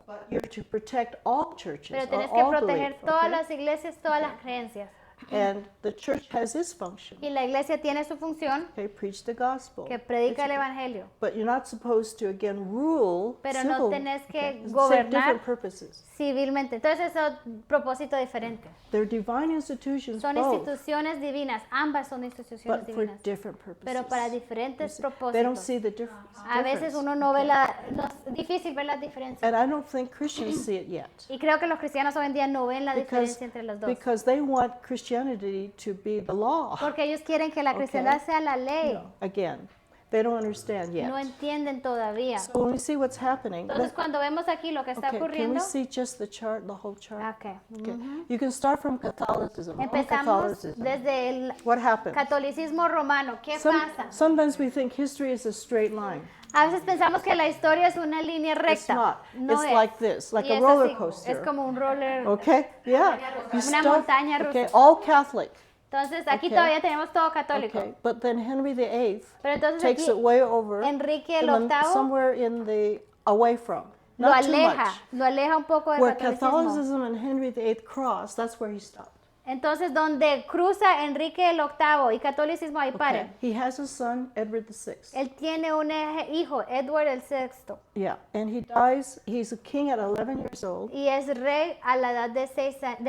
but you're to protect all churches pero or tienes que all proteger belief, todas okay? las iglesias, todas las creencias. And the church has its function. Y la iglesia tiene su función, Okay, preach the gospel. que predica el evangelio. But you're not supposed to again rule Pero no civil. tenés que Okay, serve gobernar different purposes. civilmente. Entonces, es un propósito diferente. They're divine institutions, Son both, instituciones divinas, ambas son instituciones but for divinas, different purposes. pero para diferentes They don't propósitos. see the difference. A veces uno no ve es difícil ver las diferencias. And I don't think Christians see it yet. Y creo que los cristianos hoy en día no ven la diferencia entre los dos. Because they want Christianity to be the law. Porque ellos quieren que la cristiandad sea la ley. Again, they don't understand yet. No entienden todavía. So when we see what's happening, Entonces, cuando vemos aquí lo que está okay, can we ocurriendo, see just the chart, the whole chart? okay. Okay. You can start from Catholicism. Roman Empezamos Catholicism. desde el What happens? catolicismo romano. ¿Qué pasa? Sometimes we think history is a straight line. A veces pensamos que la historia es una línea It's recta. not. No It's es. like this, like Y a es roller así, coaster. es como un roller. Okay? Yeah. You Una start- montaña rusa. Okay, all Catholic. Entonces, aquí Okay. todavía tenemos todo católico. Okay, but then Henry VIII Pero entonces takes aquí it way over. Enrique el and then VIII somewhere in the away from. lo Not too aleja, much. lo aleja un poco del Where catolicismo. Catholicism and Henry VIII cross, that's where he stopped. Entonces, donde cruza Enrique el VIII y catolicismo, ahí Okay. pare. He has a son, Edward VI. Él tiene un hijo, Edward el VI, Yeah, and he dies. He's a king at 11 years old, y es rey a la edad de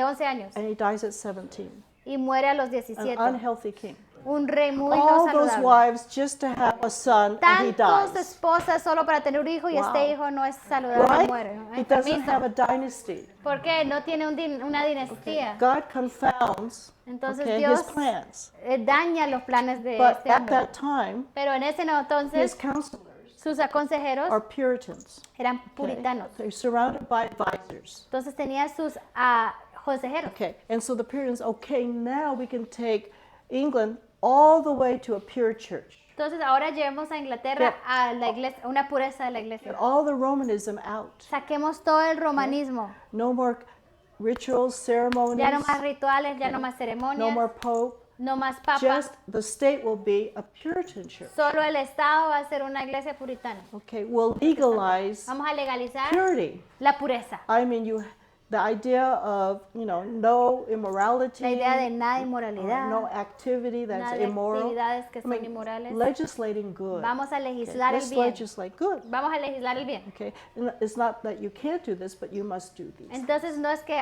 11 años and he dies at 17. y muere a los An 17. unhealthy king. Un rey muy no All those saludable. wives just to have a son, and he Tantos dies. esposas solo para tener un hijo y Wow. este hijo no es saludable, Right? muere. He doesn't Enfermizo. have a dynasty. ¿Por qué? No tiene una dinastía. God confounds Entonces okay, Dios his plans. daña los planes de But este at hombre. that time, Pero en ese no, his entonces counselors sus consejeros are Puritans. eran okay? puritanos. They're surrounded by advisors. Entonces tenía sus consejeros. Okay, and so the Puritans, okay, now we can take England all the way to a pure church. Entonces ahora llevemos a Inglaterra a la iglesia, una pureza de la Get iglesia. all the Romanism out. Saquemos todo el romanismo. No more rituals, ceremonies, Ya no más rituales, ya no más no ceremonias, more pope. no más papas. Just the state will be a Puritan church. Solo el Estado va a ser una iglesia puritana. Okay, we'll legalize Vamos a legalizar purity. la pureza. I mean, the idea of, no immorality, La idea de nada de or inmoralidad, no activity that's nada de immoral. actividades que I son mean, inmorales. legislating good. Vamos a Okay, legislar el let's bien. legislate good. Vamos a legislar el bien. Okay, and it's not that you can't do this, but you must do these. Entonces no es que,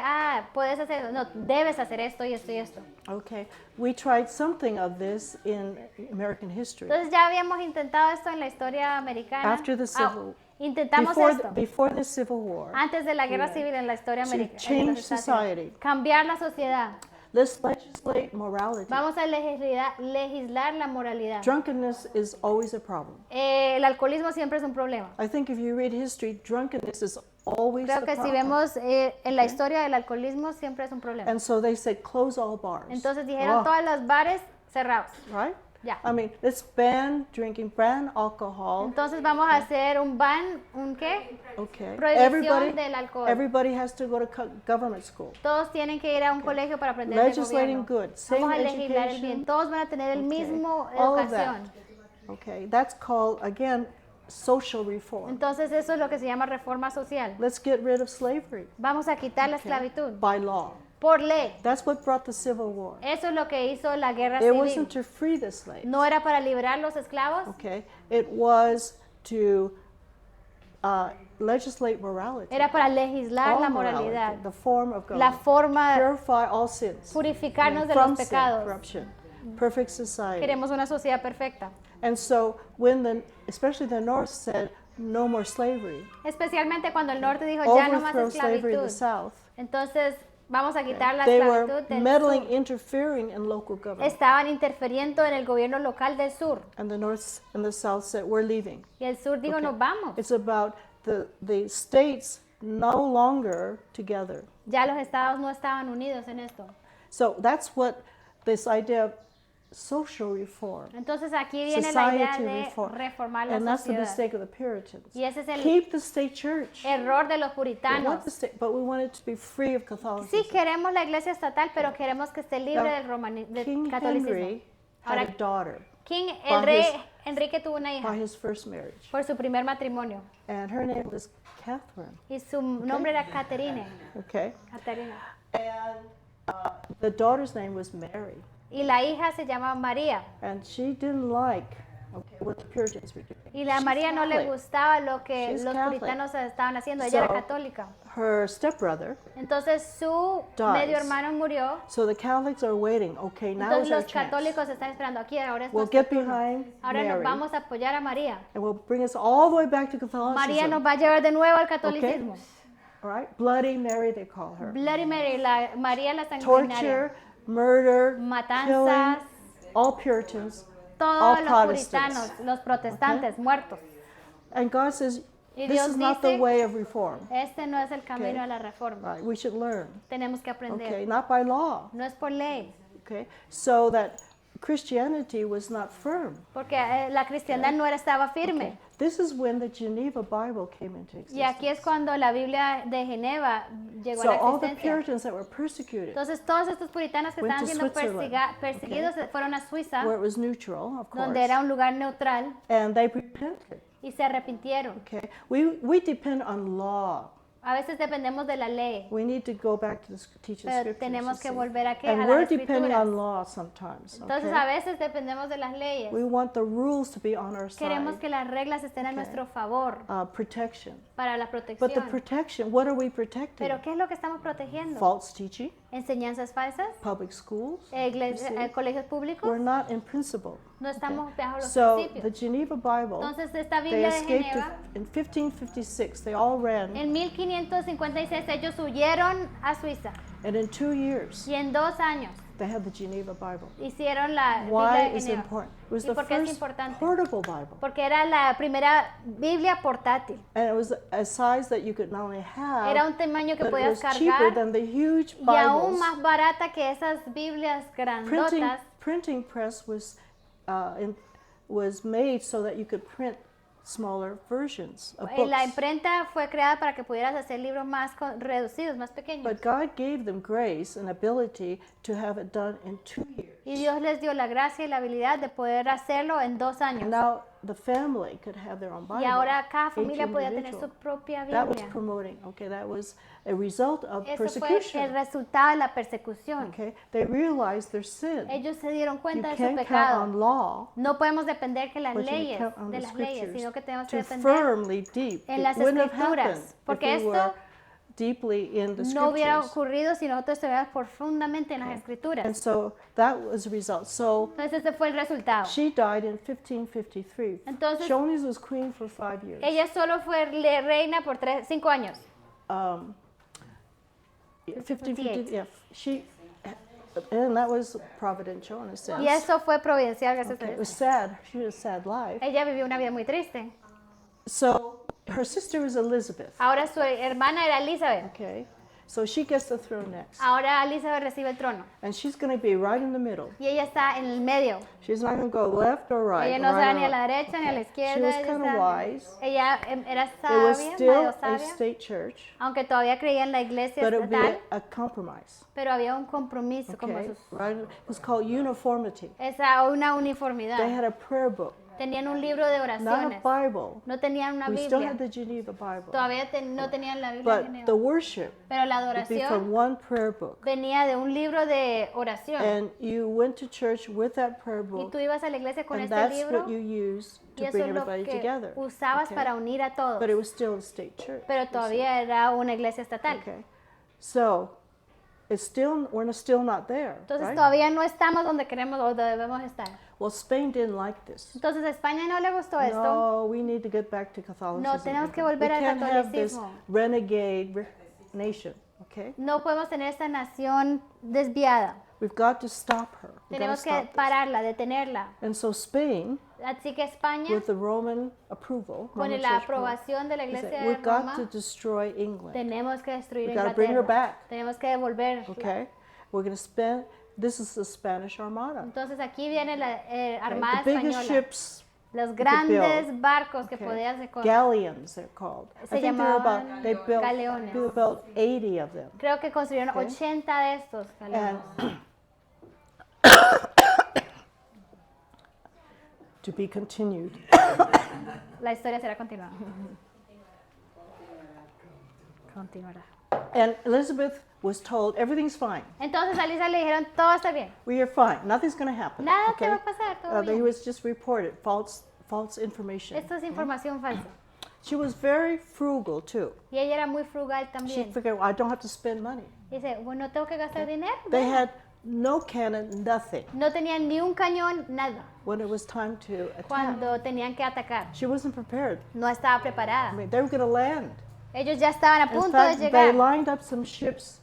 puedes hacer, no, debes hacer esto y esto y esto. Okay, we tried something of this in American history. Entonces ya habíamos intentado esto en la historia americana. After the Civil- Intentamos Before esto. before the Civil War, Antes de la guerra civil en la historia to americana. change society. Cambiar la sociedad. let's legislate morality. Vamos a legislar la moralidad. Drunkenness is always a problem. El alcoholismo siempre es un problema. I think if you read history, drunkenness is always Creo the que si problem. vemos en la historia del alcoholismo siempre es un problema. And so they said close all bars. Entonces dijeron Oh, todos los bares cerrados. right? Ya. I mean, let's ban drinking, ban alcohol. Entonces vamos a hacer un ban, ¿un qué? Okay. Prohibición del alcohol. Everybody has to go to government school. Todos tienen que ir a un colegio para aprender del Legislating gobierno. good, same Vamos a legislar el education. bien. Todos van a tener el mismo All of that. educación. Okay, that's called again social reform. Entonces eso es lo que se llama reforma social. Let's get rid of slavery Vamos a quitar la okay, esclavitud by law. por ley. That's what brought the Civil War. Eso es lo que hizo la guerra It civil. wasn't to free the slaves. No era para liberar los esclavos, Okay, it was to legislate morality. era para legislar All la morality, moralidad, the form of la government. forma de Purify all sins. purificarnos de From los sin, pecados. corruption, perfect society. Queremos una sociedad perfecta. And so when especially the North said no more slavery, Especialmente cuando el norte dijo ya no más overthrow slavery in the esclavitud. South, Entonces vamos a quitar la they esclavitud were del meddling, sur. interfering in local government. Estaban interfiriendo en el gobierno local del sur. And the North and the South said, we're leaving. Y el sur dijo, Okay. nos vamos. It's about the states no longer together. Ya los estados no estaban unidos en esto. So that's what this idea of social reform, Entonces aquí viene la idea society de reform, reformar la and that's the sociedad. mistake of the Puritans. Y ese es el Keep the state church. error de los We want puritanos. the state, but we want it to be free of Sí, Catholicism. queremos la iglesia estatal, pero queremos que esté libre Now, del King catolicismo. Henry had Ahora, a daughter. King, by el rey his Enrique tuvo una by hija his first marriage, por su primer matrimonio and her name was Catherine. y su nombre era Caterine. Okay, Caterina. and the daughter's name was Mary, Y la hija se llama María. and she didn't like what the Puritans were doing. Y a She's María no le Catholic. gustaba lo que She's los Catholic. puritanos estaban haciendo. Ella era So- católica. Her stepbrother. Entonces su Dies. medio hermano murió. So the Catholics are waiting. Okay, now Entonces is our los chance. católicos están esperando aquí. Ahora es We'll nuestro get turno. behind Ahora nos Mary, vamos a apoyar a María. and we'll bring us all the way back to María nos Catholicism. va a llevar de nuevo al catolicismo. All right, Bloody Mary they call her. Bloody Mary, María la sanguinaria. Torture, murder, Matanzas, killing, all Puritans. todos all los Protestants. puritanos, los protestantes muertos. And God says, Y this Dios is not the dice- way of reform. Este no es el camino Okay. a la reforma. Right, we should learn. Tenemos que aprender. Okay, not by law. No es por ley, Okay, so that Christianity was not firm. porque la cristiandad no estaba firme. Okay. This is when the Geneva Bible came into Y aquí es existence. cuando la Biblia de Geneva llegó So a la all the existencia. Puritans that were persecuted, Entonces todos estos puritanos que Went estaban to siendo Switzerland. perseguidos fueron a Suiza, where it was neutral, of course, donde era un lugar neutral, and they repented. y se arrepintieron. Okay, we depend on law. A veces dependemos de la ley, We need to go back to teach the pero scriptures. tenemos you que see. volver a And las we're depending escrituras. on law sometimes. Entonces okay? a veces dependemos de las leyes. We want the rules to be on our side. Queremos que las reglas estén a Okay. nuestro favor Protection. para la But the protección. protection, what are we protecting? Pero ¿qué es lo que estamos protegiendo? False teaching, Enseñanzas falsas, public schools. colegios públicos. We're not in principle. No estamos bajo los So the principios. Geneva Bible, Entonces esta they Biblia de escaped Geneva, in 1556. They all ran, en 1556 ellos huyeron a Suiza and in 2 years y en 2 años they had the Geneva Bible. hicieron la Biblia Why de is it Geneva. important? It was ¿Y the por qué es first importante? portable Bible, Porque era la primera Biblia portátil. and it was a size that you could not only have, Era un tamaño que but it podías was cheaper cargar than the huge y aún Bibles. más barata que esas Biblias grandotas. Printing press was made so that you could print smaller versions of La books. imprenta fue creada para que pudieras hacer libros más reducidos, más pequeños. But God gave them grace and ability to have it done in 2 years. Y Dios les dio la gracia y la habilidad de poder hacerlo en 2 años. Now the family could have their own Bible. Y ahora cada each familia podía tener su individual. propia That was Biblia. promoting. Okay, that was a result of Eso fue el persecution. resultado de la persecución. Okay, they realized their sin. Ellos se dieron You cuenta de su can't count pecado. on law, No podemos depender que las but you leyes, count on de the las leyes, scriptures sino que tenemos que to depender firmly deep. en It las wouldn't have escrituras, happened if porque we esto were deeply in the no hubiera scriptures. ocurrido si nosotros estuviéramos profundamente en las And escrituras. so that was the result. So Entonces ese fue el resultado. she died in 1553. Entonces- Shoney's was queen for 5 years. Ella solo fue reina por 5 años. 1550, yeah. She, and that was providential in a sense. Y eso fue providencial, gracias Okay, a it was Dios. sad. She had a sad life. Ella vivió una vida muy triste. So her sister was Elizabeth. Ahora su hermana era Elizabeth. Okay, so she gets the throne next, Ahora Elizabeth recibe el trono. and she's going to be right in the middle. Y ella está en el medio. She's not going to go left or right. Ella no se right va or ni a la left. derecha ni a la Okay. izquierda. She was Ella, kind of está- wise. ella era It was sabia, still medio a sabia, state church, aunque todavía creía en la iglesia but it would be estatal, a compromise. pero había un compromiso, como Okay, sus, right? It was called uniformity. una They uniformidad. had a prayer book, Tenían un libro de not oraciones, a Bible. no tenían una We still Biblia, had the Geneva Bible, todavía no tenían la Biblia de but Geneva. the worship Pero la would be adoración from one prayer book. venía de un libro de oración. And you went to church with that prayer Y book, tú ibas a la iglesia con and este that's libro what you used y to eso bring es lo everybody que together. usabas Okay? para unir a todos. But it was still a state church. Pero you see. todavía era una iglesia estatal. Okay. So we're still not there. Entonces right? todavía no estamos donde queremos o donde debemos estar. Well, Spain didn't like this. Entonces a España no le gustó esto. No, we need to get back to Catholicism. No, tenemos que We volver al can't have this catolicismo. renegade nation. Okay, No podemos tener esta nación desviada. we've got to stop her. We've got to Tenemos que stop this. pararla, detenerla. And so Spain, Así que España, with the Roman approval, con Roman la Church approval, aprobación de la is that iglesia de we've got Roma, to destroy England. tenemos que destruir We gotta bring her Inglaterra. back. Tenemos que devolver. Okay, we're going to spend. This is the Spanish Armada. Entonces aquí viene la Okay? Armada The biggest Española. ships, Los build. grandes barcos que okay, podías con, galleons, they're called. Se I think there were llamaban they built galeones. about 80 of them. creo que construyeron Okay. 80 de estos And galeones. To be continued. La historia será continuada. Continuará. And Elizabeth was told everything's fine. Entonces a Elisa le dijeron, todo está bien. We are fine. Nothing's going to happen. Nada te okay? va a pasar, todo It bien. was just reported false information. Esto es información falsa. She was very frugal too. Y ella era muy frugal She también. figured, well, I don't have to spend money. Dice, bueno, no tengo que gastar dinero. They Bueno. had no cannon, nothing, No tenían ni un cañón, nada. when it was time to attack. Cuando tenían que atacar. She wasn't prepared. No estaba I preparada. mean, they were going to land. Ellos ya estaban a In punto fact, de they llegar. lined up some ships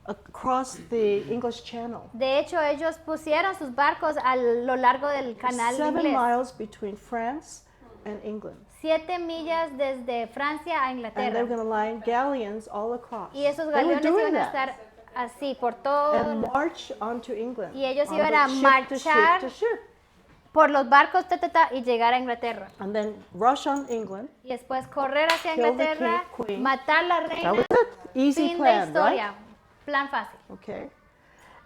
across the English Channel. De hecho, ellos pusieron sus barcos a lo largo del canal 7 inglés. miles between France and England. 7 millas desde Francia a And they Inglaterra. were going to line galleons all across. Y esos They were galeones doing iban a that. estar así por todo, And march onto England. Y ellos on iban the a ship to ship marchar. to ship. por los barcos y llegar a Inglaterra. And then rush on England. Y después correr hacia Kill the Inglaterra, queen. matar la That reina, was it. Easy fin de plan, right? historia. Plan fácil. Okay.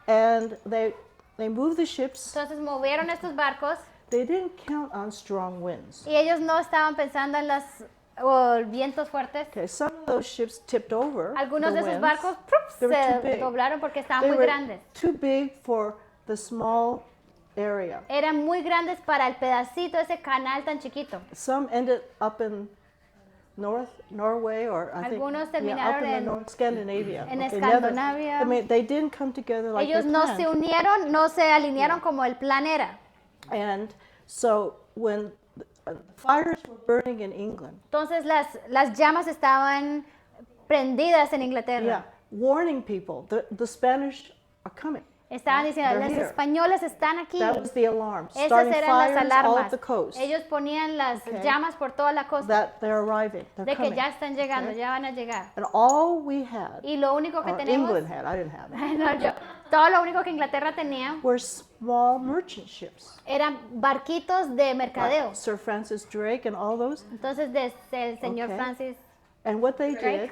And they moved the ships. Entonces movieron estos barcos They didn't count on strong winds. y ellos no estaban pensando en los vientos fuertes. Okay, some of those ships tipped over. Algunos the de esos winds. barcos ¡prup! They were too se big. doblaron porque estaban They muy were grandes. too big for the small area. Eran muy grandes para el pedacito, ese canal tan chiquito. Some ended up in Norway, or I think Algunos up terminaron in the en- North Scandinavia. en Okay, Escandinavia. I mean, they didn't come together like Ellos they no planned. se unieron, no se alinearon como el plan era. And so when fires were burning in England, Entonces las llamas estaban prendidas en Inglaterra. yeah, warning people, the Spanish are coming. Estaban diciendo, They're los here. españoles están aquí. That was the alarm, Esas starting eran las fires all alarmas. up the coast, Ellos ponían las Okay. llamas por toda la costa that they're arriving, they're de que coming. ya están llegando, Okay. ya van a llegar. And all we had, Y lo único que or tenemos, England had, I didn't have it, no, todo lo único que Inglaterra tenía were small merchant ships. eran barquitos de mercadeo. Sir Francis Drake and all those. Entonces desde el señor Okay. Francis, And what they Drake. did,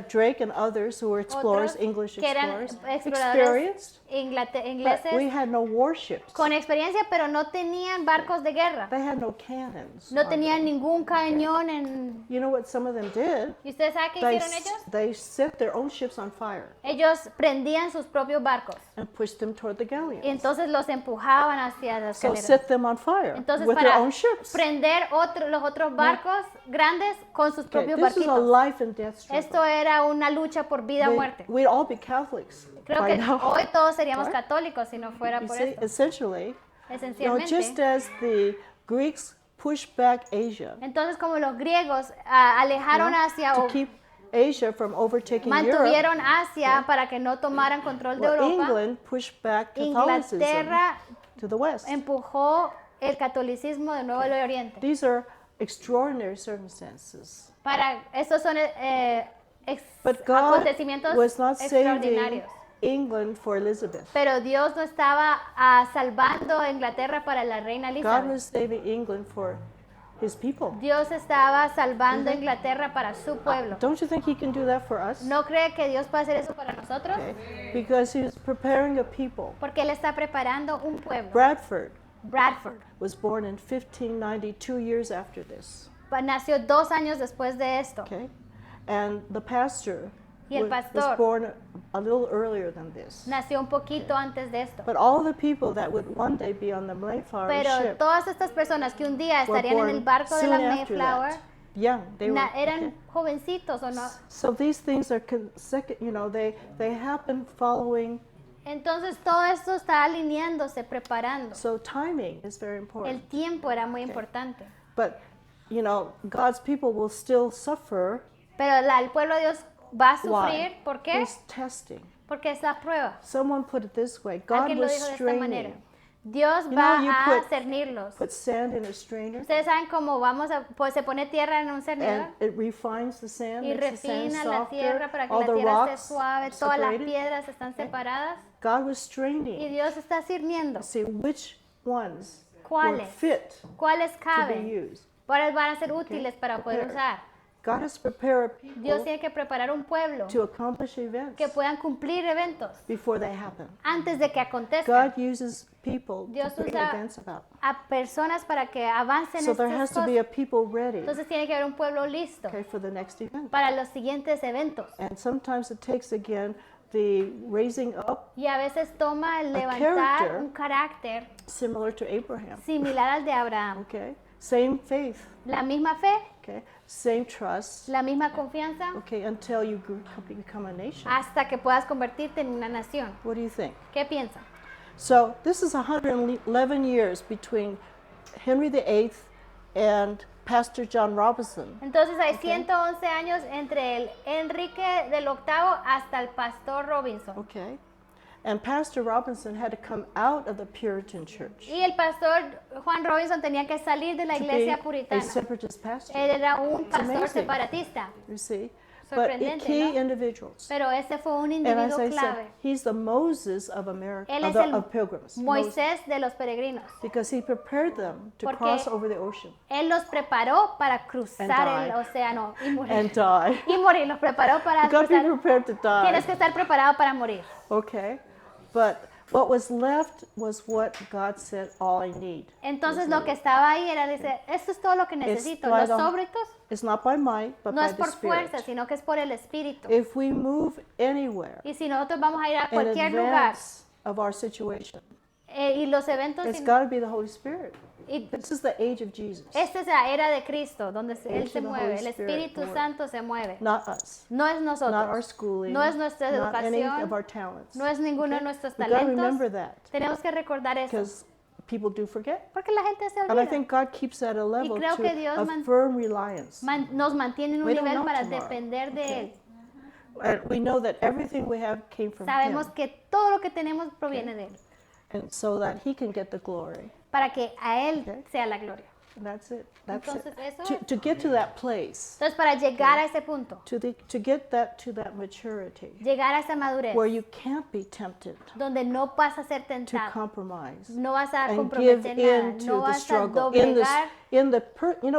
Drake and others who were explorers, otros English que eran explorers, exploradores experienced, but ingleses we had no warships. con experiencia, pero no tenían barcos de guerra. They had no cannons. No on tenían them. ningún cañón en... You know what some of them did? ¿Y ustedes saben qué They, hicieron ellos? they set their own ships on fire Ellos prendían sus propios barcos and pushed them toward the galleons. y entonces los empujaban hacia las So escaleras. set them on fire Entonces with their para own ships. prender los otros barcos grandes con sus Okay, propios this is a barquitos. life and death struggle. Esto era una lucha por vida o muerte. We'd all be Catholics Creo by que now. hoy todos seríamos Right? católicos si no fuera You por see, esto. essentially, Esencialmente. just as the Greeks pushed back Asia Entonces como los griegos alejaron Asia to o keep Asia from overtaking Europe, mantuvieron Asia para que no tomaran control de well, Europa, England pushed back Catholicism Inglaterra to the West. empujó el catolicismo de nuevo al Oriente. These are extraordinary circumstances. Estos son But God acontecimientos was not saving extraordinarios. England for Elizabeth. Pero Dios no estaba salvando a Inglaterra para la reina God Elizabeth. was saving England for his people. Dios estaba salvando a Inglaterra para su pueblo. Don't you think he can do that for us? ¿No cree que Dios puede hacer eso para nosotros? Okay. Because he was preparing a people. Porque Él está preparando un pueblo. Bradford Bradford was born in 1590, 2 years after this. nació 2 años después de esto. Okay? And the pastor, Y el was pastor born a little earlier than this. Nació un poquito antes de esto. But all the people that would one day be on the Mayflower Pero ship todas estas personas que un día were estarían en el born barco de soon la after Mayflower that. Young, they were, eran okay. jovencitos o no. So these things are they happen following. Entonces todo esto está alineándose, preparando. So timing is very El important. tiempo era muy importante. But God's people will still suffer. Pero el pueblo de Dios va a Why? sufrir. ¿Por qué? There's testing. Porque es la prueba. Someone put it this way: God Alguien lo was dijo de esta manera. straining. Dios You va know, you a put- cernirlos. Put sand in a strainer, Ustedes saben cómo pues se pone tierra en un cernidor and it refines the sand, y makes the sand refina la softer. tierra para que All la the tierra esté rocks suave, todas las separated. piedras están separadas God was y straining Dios está to sirviendo. see which ones were ¿Cuáles? fit ¿Cuáles to be caben? used. ¿Cuáles van a ser útiles para poder Prepare. usar? God has to prepare a Dios people tiene que preparar un pueblo to accomplish events que puedan cumplir eventos before they happen. antes de que acontezcan. God uses people to Dios bring usa events about. a personas para que avancen So there has estas to be a cosas. people ready, Entonces tiene que haber un pueblo listo okay, for the next event. para los siguientes eventos. And sometimes it takes again the raising up, Y a veces toma el A levantar character. un carácter similar to Abraham. similar al de Abraham. Okay, same faith. La misma fe, Okay, same trust. la misma confianza, Okay, until you become a nation. hasta que puedas convertirte en una nación. What do you think? ¿Qué piensa? So this is 111 years between Henry VIII and Pastor John Robinson. Entonces hay 111 años entre el Enrique del VIII hasta el pastor Robinson. Okay, and Pastor Robinson had to come out of the Puritan church Y el pastor Juan Robinson tenía que salir de la to be iglesia a puritana. separatist pastor. Él era un pastor amazing. separatista, You see, but Sorprendente, key ¿no? individuals. pero ese fue un And as individuo I clave. said, he's the Moses of America, Él of, es el of pilgrims, Moses, Moisés de los peregrinos, because he prepared them to Porque cross over the ocean él los preparó para cruzar And el die. océano y and morir. die. Y morir, los preparó para You got to be cruzar. prepared to die. Tienes que estar preparado para morir. Okay, but what was left was what God said, all I need. Entonces lo que estaba ahí era, dice, esto es todo lo que necesito. by Los the- súbditos It's not by might, but no by es the por Spirit. fuerza, sino que es por el Espíritu. If we move anywhere Y si nosotros vamos a ir a in cualquier lugar advance of our situation, y los eventos, it's got to be the Holy Spirit. y This is the age of Jesus, esta es la era de Cristo, donde Él Age se of the mueve, Holy el Spirit, Espíritu Lord. Santo se mueve. not us, No es not our nosotros, schooling, no es nuestra not any educación, of our talents. no es ninguno de Okay? nuestros We've got to talentos. remember that, Tenemos que recordar eso, because people do forget. porque la gente se And I olvida. think God keeps at a level creo que Dios to a man- firm reliance. Nos mantiene en un We don't nivel know para tomorrow. depender de Okay. Él. And we know that everything we have came from Sabemos Him, que todo lo que tenemos proviene de Él, and so that He can get the glory. para que a Él Okay. sea la gloria. And that's it. That's Entonces, it. eso To get to that place, Entonces, para llegar a ese punto, to get that to that maturity, llegar a esa madurez, where you can't be tempted donde no vas a ser to tentado, compromise no vas a and give comprometer nada, in to no the vas a struggle. doblegar.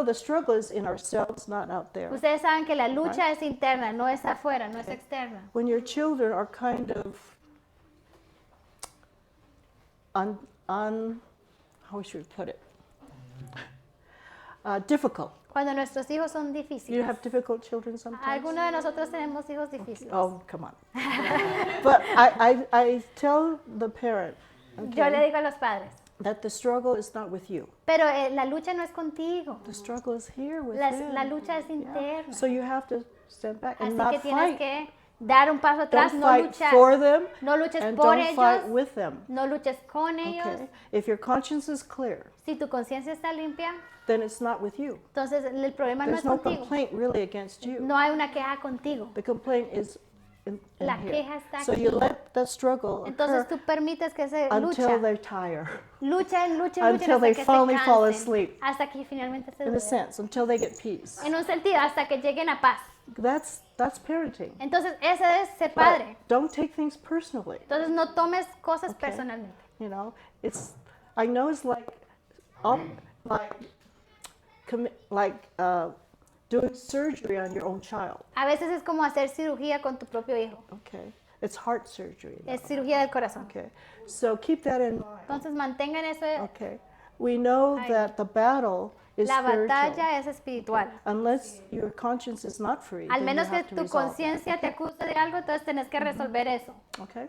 The struggle is in ourselves, not out there. Ustedes saben que la lucha es interna, no es afuera, no es externa. When your children are kind of how should we put it? Difficult. Cuando nuestros hijos son You difíciles. have difficult children sometimes? Algunos de nosotros tenemos hijos difíciles. Oh, come on. But I tell the parent, Yo le okay, digo a los padres, that the struggle is not with you. pero la lucha no es contigo. The struggle is here with La them. lucha es Yeah. interna. So you have to stand back and Así not que tienes fight. que dar un paso atrás, Don't no fight luchar. for them No luches and por don't fight ellos, with them. no luches con ellos. Okay? If your conscience is clear, Si tu conciencia está limpia, then it's not with you. entonces el problema no There's es no contigo. complaint really against you. No hay una queja contigo. The complaint is in La here. queja está So aquí. you let that struggle Entonces occur tú permites que se until lucha, they tire, luchen until hasta they que finally se fall cansen, asleep. hasta que finalmente se in a duermen. sense, until they get peace. En un sentido, hasta que lleguen a paz. That's parenting. Entonces, ese es ser But padre. don't take things personally. Entonces, no tomes cosas Okay. personalmente. You know, I know it's like doing surgery on your own child. A veces es como hacer cirugía con tu propio hijo. Okay, it's heart surgery. now. Es cirugía del corazón. Okay, so keep that in mind. Entonces, mantengan eso. Okay, we know Ay. that the battle is La spiritual. batalla es espiritual. Unless your conscience is not free, Al then menos you que have to tu resolve that. conciencia te acuse de algo, entonces tenés que resolver eso. Okay,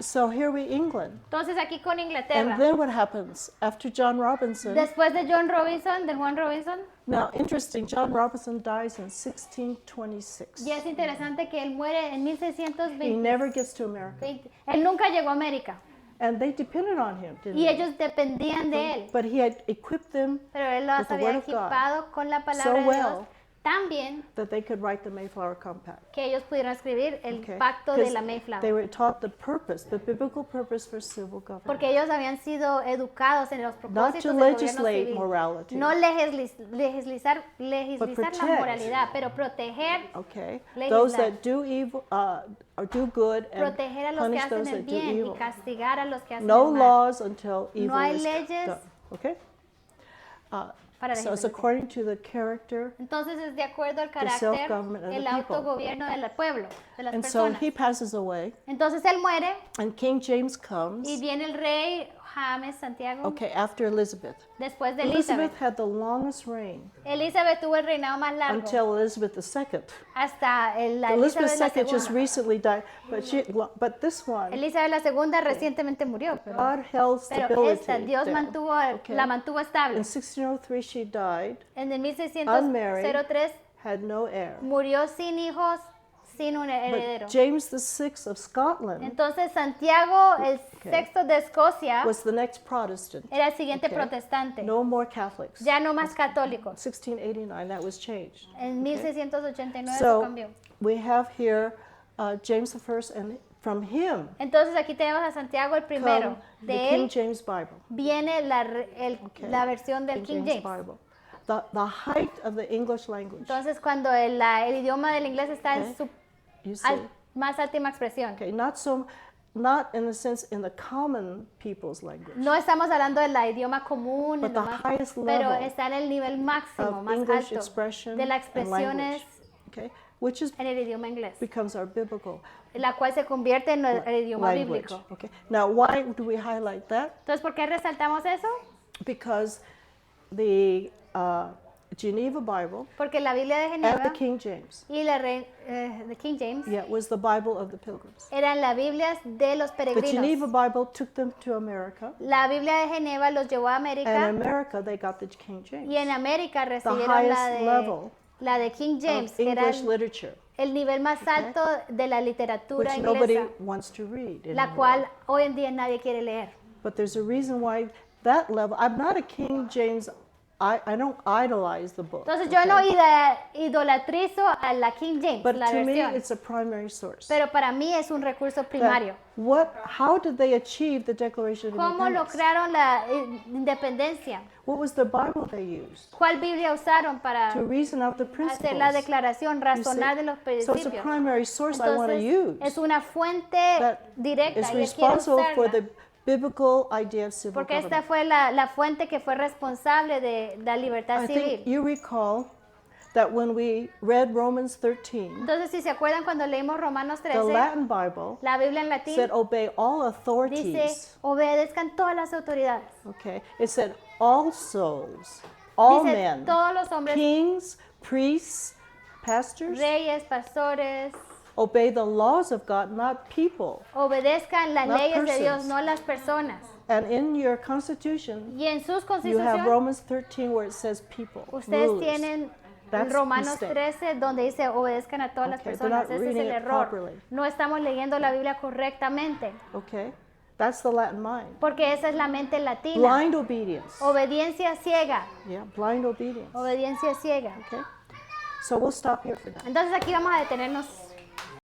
so here we England. Entonces, aquí con Inglaterra. And then what happens after John Robinson? Después de John Robinson, de Juan Robinson, Now, interesting, John Robinson dies in 1626. y es interesante que él muere en He 1620. never gets to America. Él nunca llegó a América And they depended on him, didn't y they? ellos dependían de él, But he had equipped them pero él los with the había word of God equipado con la palabra so de Dios well tan bien that they could write the Mayflower Compact. que ellos pudieron escribir el Okay? pacto de 'Cause la they Mayflower. were taught the purpose, the biblical purpose for civil government. Porque ellos habían sido educados en los Not propósitos to del gobierno legislate civil. morality. No legislizar la protect. moralidad, pero proteger, Okay? legislar. Those that do evil, or do good and proteger a los que punish hacen those el that do bien y evil. castigar a los que hacen No el mal. laws until evil hay is leyes. done. Okay? para la So it's gente. according to the character. Entonces es de acuerdo al carácter, self-government of the el people. autogobierno del pueblo, de las And so personas. he passes away, Entonces él muere and King James comes, y viene el rey James Santiago okay, after Elizabeth. después de Elizabeth Elizabeth. had the longest reign Elizabeth tuvo el reinado más largo until Elizabeth II. hasta la Elizabeth Elizabeth II la just segunda. recently died, but this one, Elizabeth la segunda recientemente murió, God held pero stability esta Dios there. mantuvo, Okay. la mantuvo estable. In 1603 she died, En el unmarried, 1603 had no heir. murió sin hijos, sin un heredero. But James VI of Scotland Entonces Santiago el sexto de Escocia was the next Protestant. era el siguiente Okay. protestante. No more Catholics. Ya no más católicos. 1689 that was changed. En 1689 eso So cambió. we have here James I, and from him Entonces aquí tenemos a Santiago el primero. come the De King él James Bible. viene Okay. la versión del King James. Bible. The height of the English language. Entonces cuando el idioma del inglés está en Okay. su You see? más última expresión. Okay, not in the sense in the common people's language. No estamos hablando del idioma común, But en lo the más- highest pero level está en el nivel máximo, of más English alto expression de las and language. expresiones Okay, which is en el idioma inglés, becomes our biblical la cual se convierte en el idioma language. bíblico. Okay. Now, why do we highlight that? Entonces, ¿por qué resaltamos eso? Because the Geneva Bible Porque la Biblia de and the Ginebra King James, y la de King James was the Bible of the Pilgrims. eran las Biblias de los The Geneva peregrinos. Bible took them to America, La Biblia de Ginebra los llevó a and in América America they got the King James y en América recibieron highest level la de King James, of que era English literature, el nivel más alto de la literatura which nobody inglesa, wants to read la anymore. cual hoy en día nadie quiere leer. But there's a reason why that level. I'm not a King James. I don't idolize the book. Entonces yo no idolatrizo a la King James, But la to me, versión, it's a primary source. pero para mí es un recurso That primario. how did they achieve the Declaration of ¿Cómo Independence? lograron la independencia? What was the Bible they used ¿Cuál Biblia usaron para to reason out the hacer la principles? declaración, You see? razonar de los So it's a principios? primary source I want to Entonces use es una fuente that directa is y yo quiero responsible for usarla. the biblical idea of civil Porque esta government. fue la fuente que fue responsable de la libertad I think civil. you recall that when we read Romans 13, Entonces, si se acuerdan cuando leímos Romanos the 13, Latin Bible la Biblia en latín said obey all dice, authorities. obedezcan todas las autoridades. Okay, it said all souls, all Dice, men, todos los hombres, kings, priests, pastors, reyes, pastores, obey the laws of God, not people. obedezcan las Not leyes de Dios, persons. no las personas. And in your constitution, Y en sus you have constituciones, Romans 13 where it says people, ustedes rulers. tienen That's Romanos mistake. 13, donde dice obedezcan a todas las Okay, they're personas. not Ese es reading el it error. properly. No estamos leyendo la Biblia correctamente, Okay, that's the Latin mind. porque esa es la mente latina. Blind obedience. Obediencia ciega. Yeah, blind obedience. Obediencia ciega. Okay, so we'll stop here for now. Entonces aquí vamos a detenernos